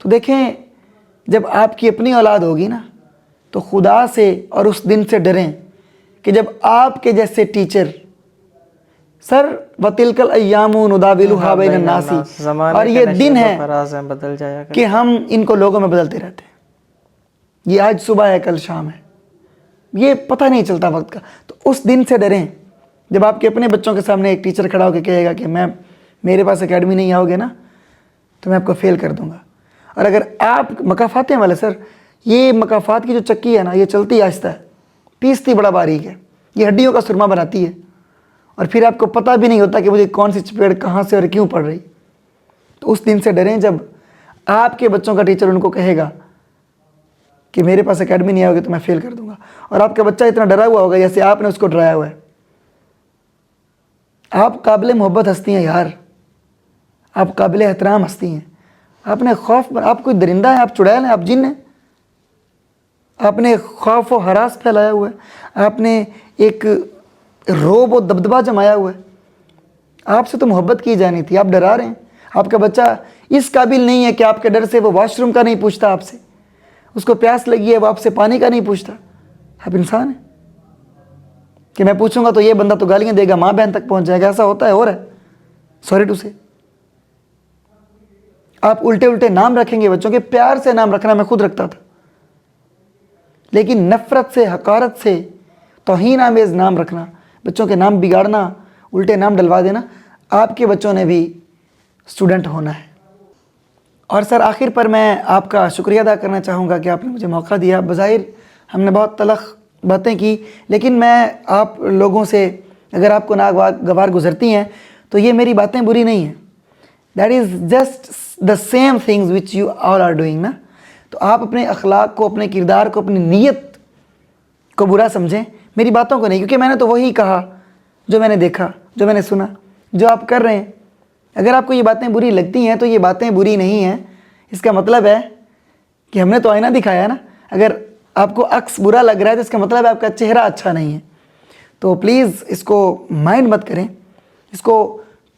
تو دیکھیں جب آپ کی اپنی اولاد ہوگی نا, تو خدا سے اور اس دن سے ڈریں کہ جب آپ کے جیسے ٹیچر سر وَتِلْكَ الْأَيَّامُ نُدَاوِلُهَا بَيْنَ النَّاسِ, اور یہ دن ہے کہ ہم ان کو لوگوں میں بدلتے رہتے ہیں. یہ آج صبح ہے کل شام ہے, یہ پتہ نہیں چلتا وقت کا. تو اس دن سے ڈریں جب آپ کے اپنے بچوں کے سامنے ایک ٹیچر کھڑا ہو کے کہے گا کہ میرے پاس اکیڈمی نہیں آؤ گے نا تو میں آپ کو فیل کر دوں گا. اور اگر آپ مکافاتیں والے سر, یہ مکافات کی جو چکی ہے نا, یہ چلتی آہستہ ہے, پیستی بڑا باریک ہے, یہ ہڈیوں کا سرما بناتی ہے, اور پھر آپ کو پتہ بھی نہیں ہوتا کہ مجھے کون سی چپیڑ کہاں سے اور کیوں پڑ رہی. تو اس دن سے ڈریں جب آپ کے بچوں کا ٹیچر ان کو کہے گا کہ میرے پاس اکیڈمی نہیں آؤ گے تو میں فیل کر دوں گا. اور آپ کا بچہ اتنا ڈرا ہوا ہوگا جیسے آپ نے اس کو ڈرایا ہوا ہے. آپ قابل محبت ہستی ہیں یار, آپ قابل احترام ہستی ہیں. آپ نے آپ کوئی درندہ ہے, آپ چڑیل ہیں, آپ جن ہیں. آپ نے خوف و ہراس پھیلایا ہوا ہے, آپ نے ایک روب و دبدبہ جمایا ہوا ہے. آپ سے تو محبت کی جانی تھی, آپ ڈرا رہے ہیں. آپ کا بچہ اس قابل نہیں ہے کہ آپ کے ڈر سے وہ واش روم کا نہیں پوچھتا آپ سے, اس کو پیاس لگی ہے وہ آپ سے پانی کا نہیں پوچھتا. آپ انسان ہیں کہ میں پوچھوں گا تو یہ بندہ تو گالیاں دے گا, ماں بہن تک پہنچ جائے گا. ایسا ہوتا ہے, اور ہے, سوری ٹو سے. آپ الٹے نام رکھیں گے بچوں کے, پیار سے نام رکھنا میں خود رکھتا تھا, لیکن نفرت سے, حقارت سے, توہین آمیز نام رکھنا, بچوں کے نام بگاڑنا, الٹے نام ڈلوا دینا. آپ کے بچوں نے بھی اسٹوڈنٹ ہونا ہے. اور سر آخر پر میں آپ کا شکریہ ادا کرنا چاہوں گا کہ آپ نے مجھے موقع دیا. بظاہر ہم نے بہت تلخ باتیں کی, لیکن میں آپ لوگوں سے اگر آپ کو ناگوار گزرتی ہیں تو یہ میری باتیں بری نہیں ہیں. That is just the same things which you all are doing نا. تو آپ اپنے اخلاق کو, اپنے کردار کو, اپنی نیت کو برا سمجھیں, میری باتوں کو نہیں, کیونکہ میں نے تو وہی کہا جو میں نے دیکھا, جو میں نے سنا, جو آپ کر رہے ہیں. اگر آپ کو یہ باتیں بری لگتی ہیں تو یہ باتیں بری نہیں ہیں, اس کا مطلب ہے کہ ہم نے تو آئینہ دکھایا نا. اگر آپ کو عکس برا لگ رہا ہے تو اس کا مطلب ہے آپ کا چہرہ اچھا نہیں ہے. تو پلیز اس کو مائنڈ مت کریں, اس کو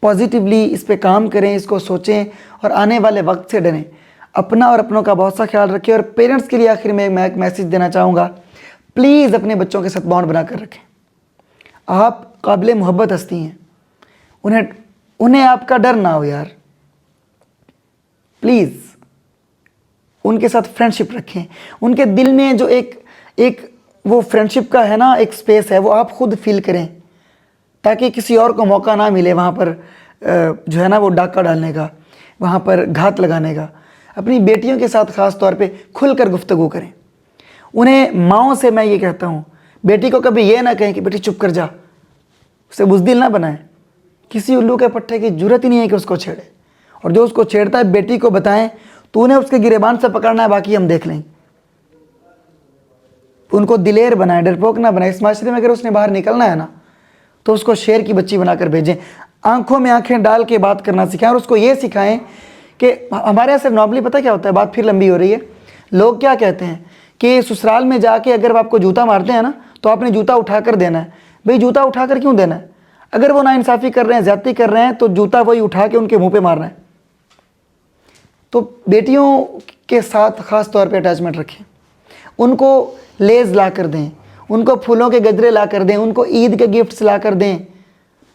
پازیٹیولی اس پہ کام کریں, اس کو سوچیں اور آنے والے وقت سے ڈریں. اپنا اور اپنوں کا بہت سا خیال رکھیں. اور پیرنٹس کے لیے آخر میں ایک میسیج دینا چاہوں گا, پلیز اپنے بچوں کے ساتھ بانڈ بنا کر رکھیں. آپ قابل محبت ہستی ہیں, انہیں آپ کا ڈر نہ ہو یار. پلیز ان کے ساتھ فرینڈشپ رکھیں. ان کے دل میں جو ایک وہ فرینڈشپ کا ہے نا ایک سپیس ہے, وہ آپ خود فیل کریں, تاکہ کسی اور کو موقع نہ ملے وہاں پر جو ہے نا وہ ڈاکہ ڈالنے کا, وہاں پر گھات لگانے کا. اپنی بیٹیوں کے ساتھ خاص طور پہ کھل کر گفتگو کریں. انہیں ماؤں سے میں یہ کہتا ہوں, بیٹی کو کبھی یہ نہ کہیں کہ بیٹی چپ کر جا, اسے بزدل نہ بنائیں. کسی الو کے پٹھے کی ضرورت ہی نہیں ہے کہ اس کو چھیڑے, اور جو اس کو چھیڑتا ہے بیٹی کو بتائیں تو انہیں اس کے گریبان سے پکڑنا ہے, باقی ہم دیکھ لیں. ان کو دلیر بنائیں, ڈرپوک نہ بنائیں. اس معاشرے میں اگر اس نے باہر نکلنا ہے نا تو اس کو شیر کی بچی بنا کر بھیجیں. آنکھوں میں آنکھیں ڈال کے بات کرنا سکھائیں, اور اس کو یہ سکھائیں کہ ہمارے یہاں سے نارملی پتہ کیا ہوتا ہے, بات پھر لمبی ہو رہی ہے. لوگ کیا کہتے ہیں کہ سسرال میں جا کے اگر آپ کو جوتا مارتے ہیں نا تو آپ نے جوتا اٹھا کر دینا ہے. بھئی جوتا اٹھا کر کیوں دینا ہے؟ اگر وہ ناانصافی کر رہے ہیں, زیادتی کر رہے ہیں, تو جوتا وہی اٹھا کے ان کے منہ پہ مارنا ہے. تو بیٹیوں کے ساتھ خاص طور پہ اٹیچمنٹ رکھیں, ان کو لیز لا کر دیں, ان کو پھولوں کے گجرے لا کر دیں, ان کو عید کے گفٹس لا کر دیں,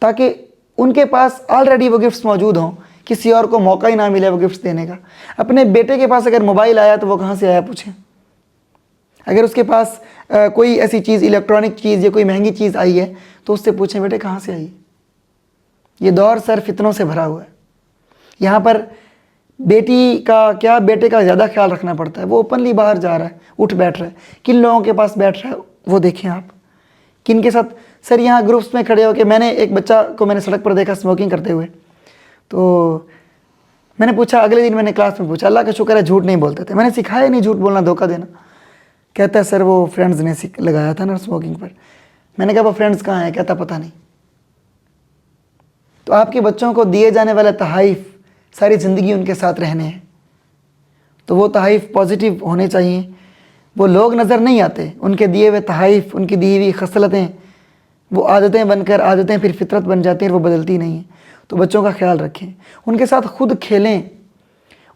تاکہ ان کے پاس آلریڈی وہ گفٹس موجود ہوں, کسی اور کو موقع ہی نہ ملے وہ گفٹس دینے کا. اپنے بیٹے کے پاس اگر موبائل آیا تو وہ کہاں سے آیا پوچھیں. اگر اس کے پاس کوئی ایسی چیز, الیکٹرانک چیز یا کوئی مہنگی چیز آئی ہے تو اس سے پوچھیں بیٹے کہاں سے آئی. یہ دور سر فتنوں سے بھرا ہوا ہے. یہاں پر بیٹی کا کیا, بیٹے کا زیادہ خیال رکھنا پڑتا ہے. وہ اوپنلی باہر جا رہا ہے, اٹھ بیٹھ رہا ہے, کن لوگوں کے پاس بیٹھ رہا ہے وہ دیکھیں آپ, کن کے ساتھ. سر یہاں گروپس میں کھڑے ہو کے, میں نے ایک بچہ کو میں نے سڑک پر دیکھا اسموکنگ کرتے ہوئے, تو میں نے پوچھا, اگلے دن میں نے کلاس میں پوچھا, اللہ کا شکر ہے جھوٹ نہیں بولتے تھے, میں نے سکھایا نہیں جھوٹ بولنا, دھوکہ دینا. کہتا ہے سر وہ فرینڈز نے لگایا تھا نا اسموکنگ پر. میں نے کہا وہ فرینڈز کہاں ہیں؟ کہتا پتہ نہیں. تو آپ کے بچوں کو دیے جانے والے تحائف ساری زندگی ان کے ساتھ رہنے ہیں, تو وہ تحائف پازیٹیو ہونے چاہیے. وہ لوگ نظر نہیں آتے, ان کے دیے ہوئے تحائف, ان کی دی ہوئی خصلتیں, وہ عادتیں بن کر عادتیں پھر فطرت بن جاتی ہیں اور وہ بدلتی نہیں ہیں. تو بچوں کا خیال رکھیں, ان کے ساتھ خود کھیلیں,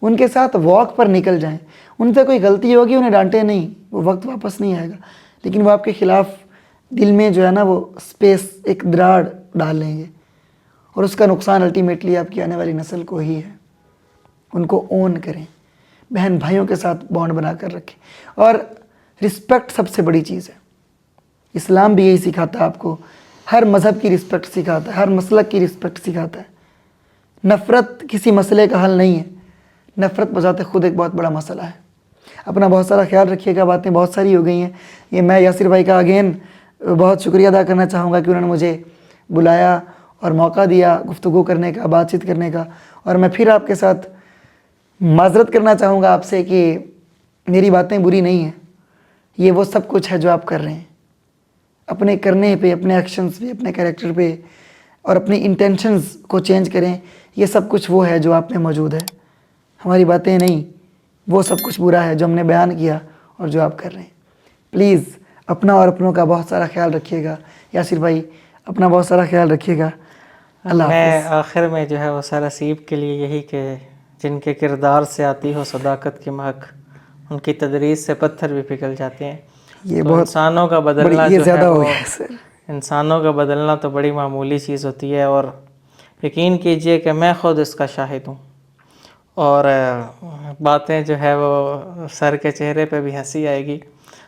ان کے ساتھ واک پر نکل جائیں. ان سے کوئی غلطی ہوگی انہیں ڈانٹے نہیں, وہ وقت واپس نہیں آئے گا, لیکن وہ آپ کے خلاف دل میں جو ہے نا وہ اسپیس, ایک دراڑ ڈال لیں گے, اور اس کا نقصان الٹیمیٹلی آپ کی آنے والی نسل کو ہی ہے. ان کو اون کریں, بہن بھائیوں کے ساتھ بانڈ بنا کر رکھیں, اور رسپیکٹ سب سے بڑی چیز ہے. اسلام بھی یہی سکھاتا ہے آپ کو, ہر مذہب کی رسپیکٹ سکھاتا ہے, ہر مسلک کی رسپیکٹ سکھاتا ہے. نفرت کسی مسئلے کا حل نہیں ہے, نفرت بذات خود ایک بہت بڑا مسئلہ ہے. اپنا بہت سارا خیال رکھیے گا. باتیں بہت ساری ہو گئی ہیں. یہ میں یاسر بھائی کا اگین بہت شکریہ ادا کرنا چاہوں گا کہ انہوں نے مجھے بلایا اور موقع دیا گفتگو کرنے کا, بات چیت کرنے کا. اور میں پھر آپ کے ساتھ معذرت کرنا چاہوں گا آپ سے کہ میری باتیں بری نہیں ہیں, یہ وہ سب کچھ ہے جو آپ کر رہے ہیں. اپنے کرنے پہ, اپنے ایکشنز پہ, اپنے کریکٹر پہ, اور اپنی انٹینشنز کو چینج کریں. یہ سب کچھ وہ ہے جو آپ میں موجود ہے, ہماری باتیں نہیں. وہ سب کچھ برا ہے جو ہم نے بیان کیا اور جو آپ کر رہے ہیں. پلیز اپنا اور اپنوں کا بہت سارا خیال رکھیے گا. یاسر بھائی اپنا بہت سارا خیال رکھیے گا. اللہ میں حافظ. آخر میں جو ہے وہ سارا سیب کے لیے یہی کہ جن کے کردار سے آتی ہو صداقت کی مہک, ان کی تدریس سے پتھر بھی پگھل جاتے ہیں. یہ تو بہت انسانوں کا بڑی, بدلنا یہ جو ہے زیادہ ہو وہ, گیا سر. انسانوں کا بدلنا تو بڑی معمولی چیز ہوتی ہے, اور یقین کیجئے کہ میں خود اس کا شاہد ہوں. اور باتیں جو ہے وہ سر کے چہرے پہ بھی ہنسی آئے گی.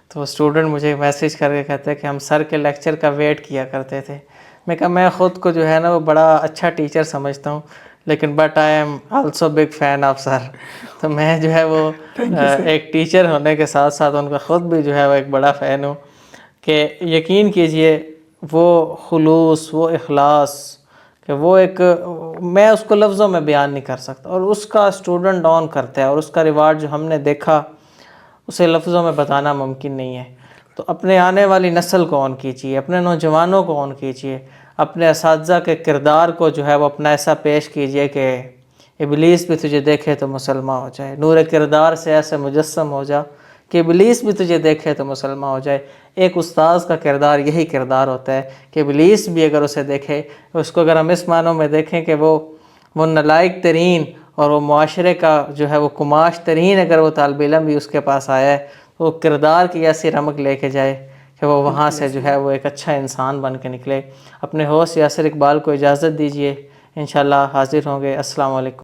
تو وہ اسٹوڈنٹ مجھے میسیج کر کے کہتے ہیں کہ ہم سر کے لیکچر کا ویٹ کیا کرتے تھے. میں کہا میں خود کو جو ہے نا وہ بڑا اچھا ٹیچر سمجھتا ہوں, لیکن but I am also big fan of sir. تو میں جو ہے وہ ایک ٹیچر ہونے کے ساتھ ساتھ ان کا خود بھی جو ہے وہ ایک بڑا فین ہوں. کہ یقین کیجئے وہ خلوص, وہ اخلاص, کہ وہ ایک, میں اس کو لفظوں میں بیان نہیں کر سکتا, اور اس کا اسٹوڈنٹ آن کرتا ہے, اور اس کا ریوارڈ جو ہم نے دیکھا اسے لفظوں میں بتانا ممکن نہیں ہے. تو اپنے آنے والی نسل کو آن کیجیے, اپنے نوجوانوں کو آن کیجیے, اپنے اساتذہ کے کردار کو جو ہے وہ اپنا ایسا پیش کیجیے کہ ابلیس بھی تجھے دیکھے تو مسلمان ہو جائے. نور کردار سے ایسے مجسم ہو جا کہ ابلیس بھی تجھے دیکھے تو مسلمان ہو جائے. ایک استاذ کا کردار یہی کردار ہوتا ہے کہ ابلیس بھی اگر اسے دیکھے, اس کو اگر ہم اس معنوں میں دیکھیں کہ وہ نالائق ترین اور وہ معاشرے کا جو ہے وہ کماش ترین اگر وہ طالب علم بھی اس کے پاس آیا ہے, تو وہ کردار کی ایسی رمق لے کے جائے کہ وہ وہاں سے جو ہے وہ ایک اچھا انسان بن کے نکلے. اپنے ہوسٹ یاسر اقبال کو اجازت دیجیے, انشاءاللہ حاضر ہوں گے. السلام علیکم.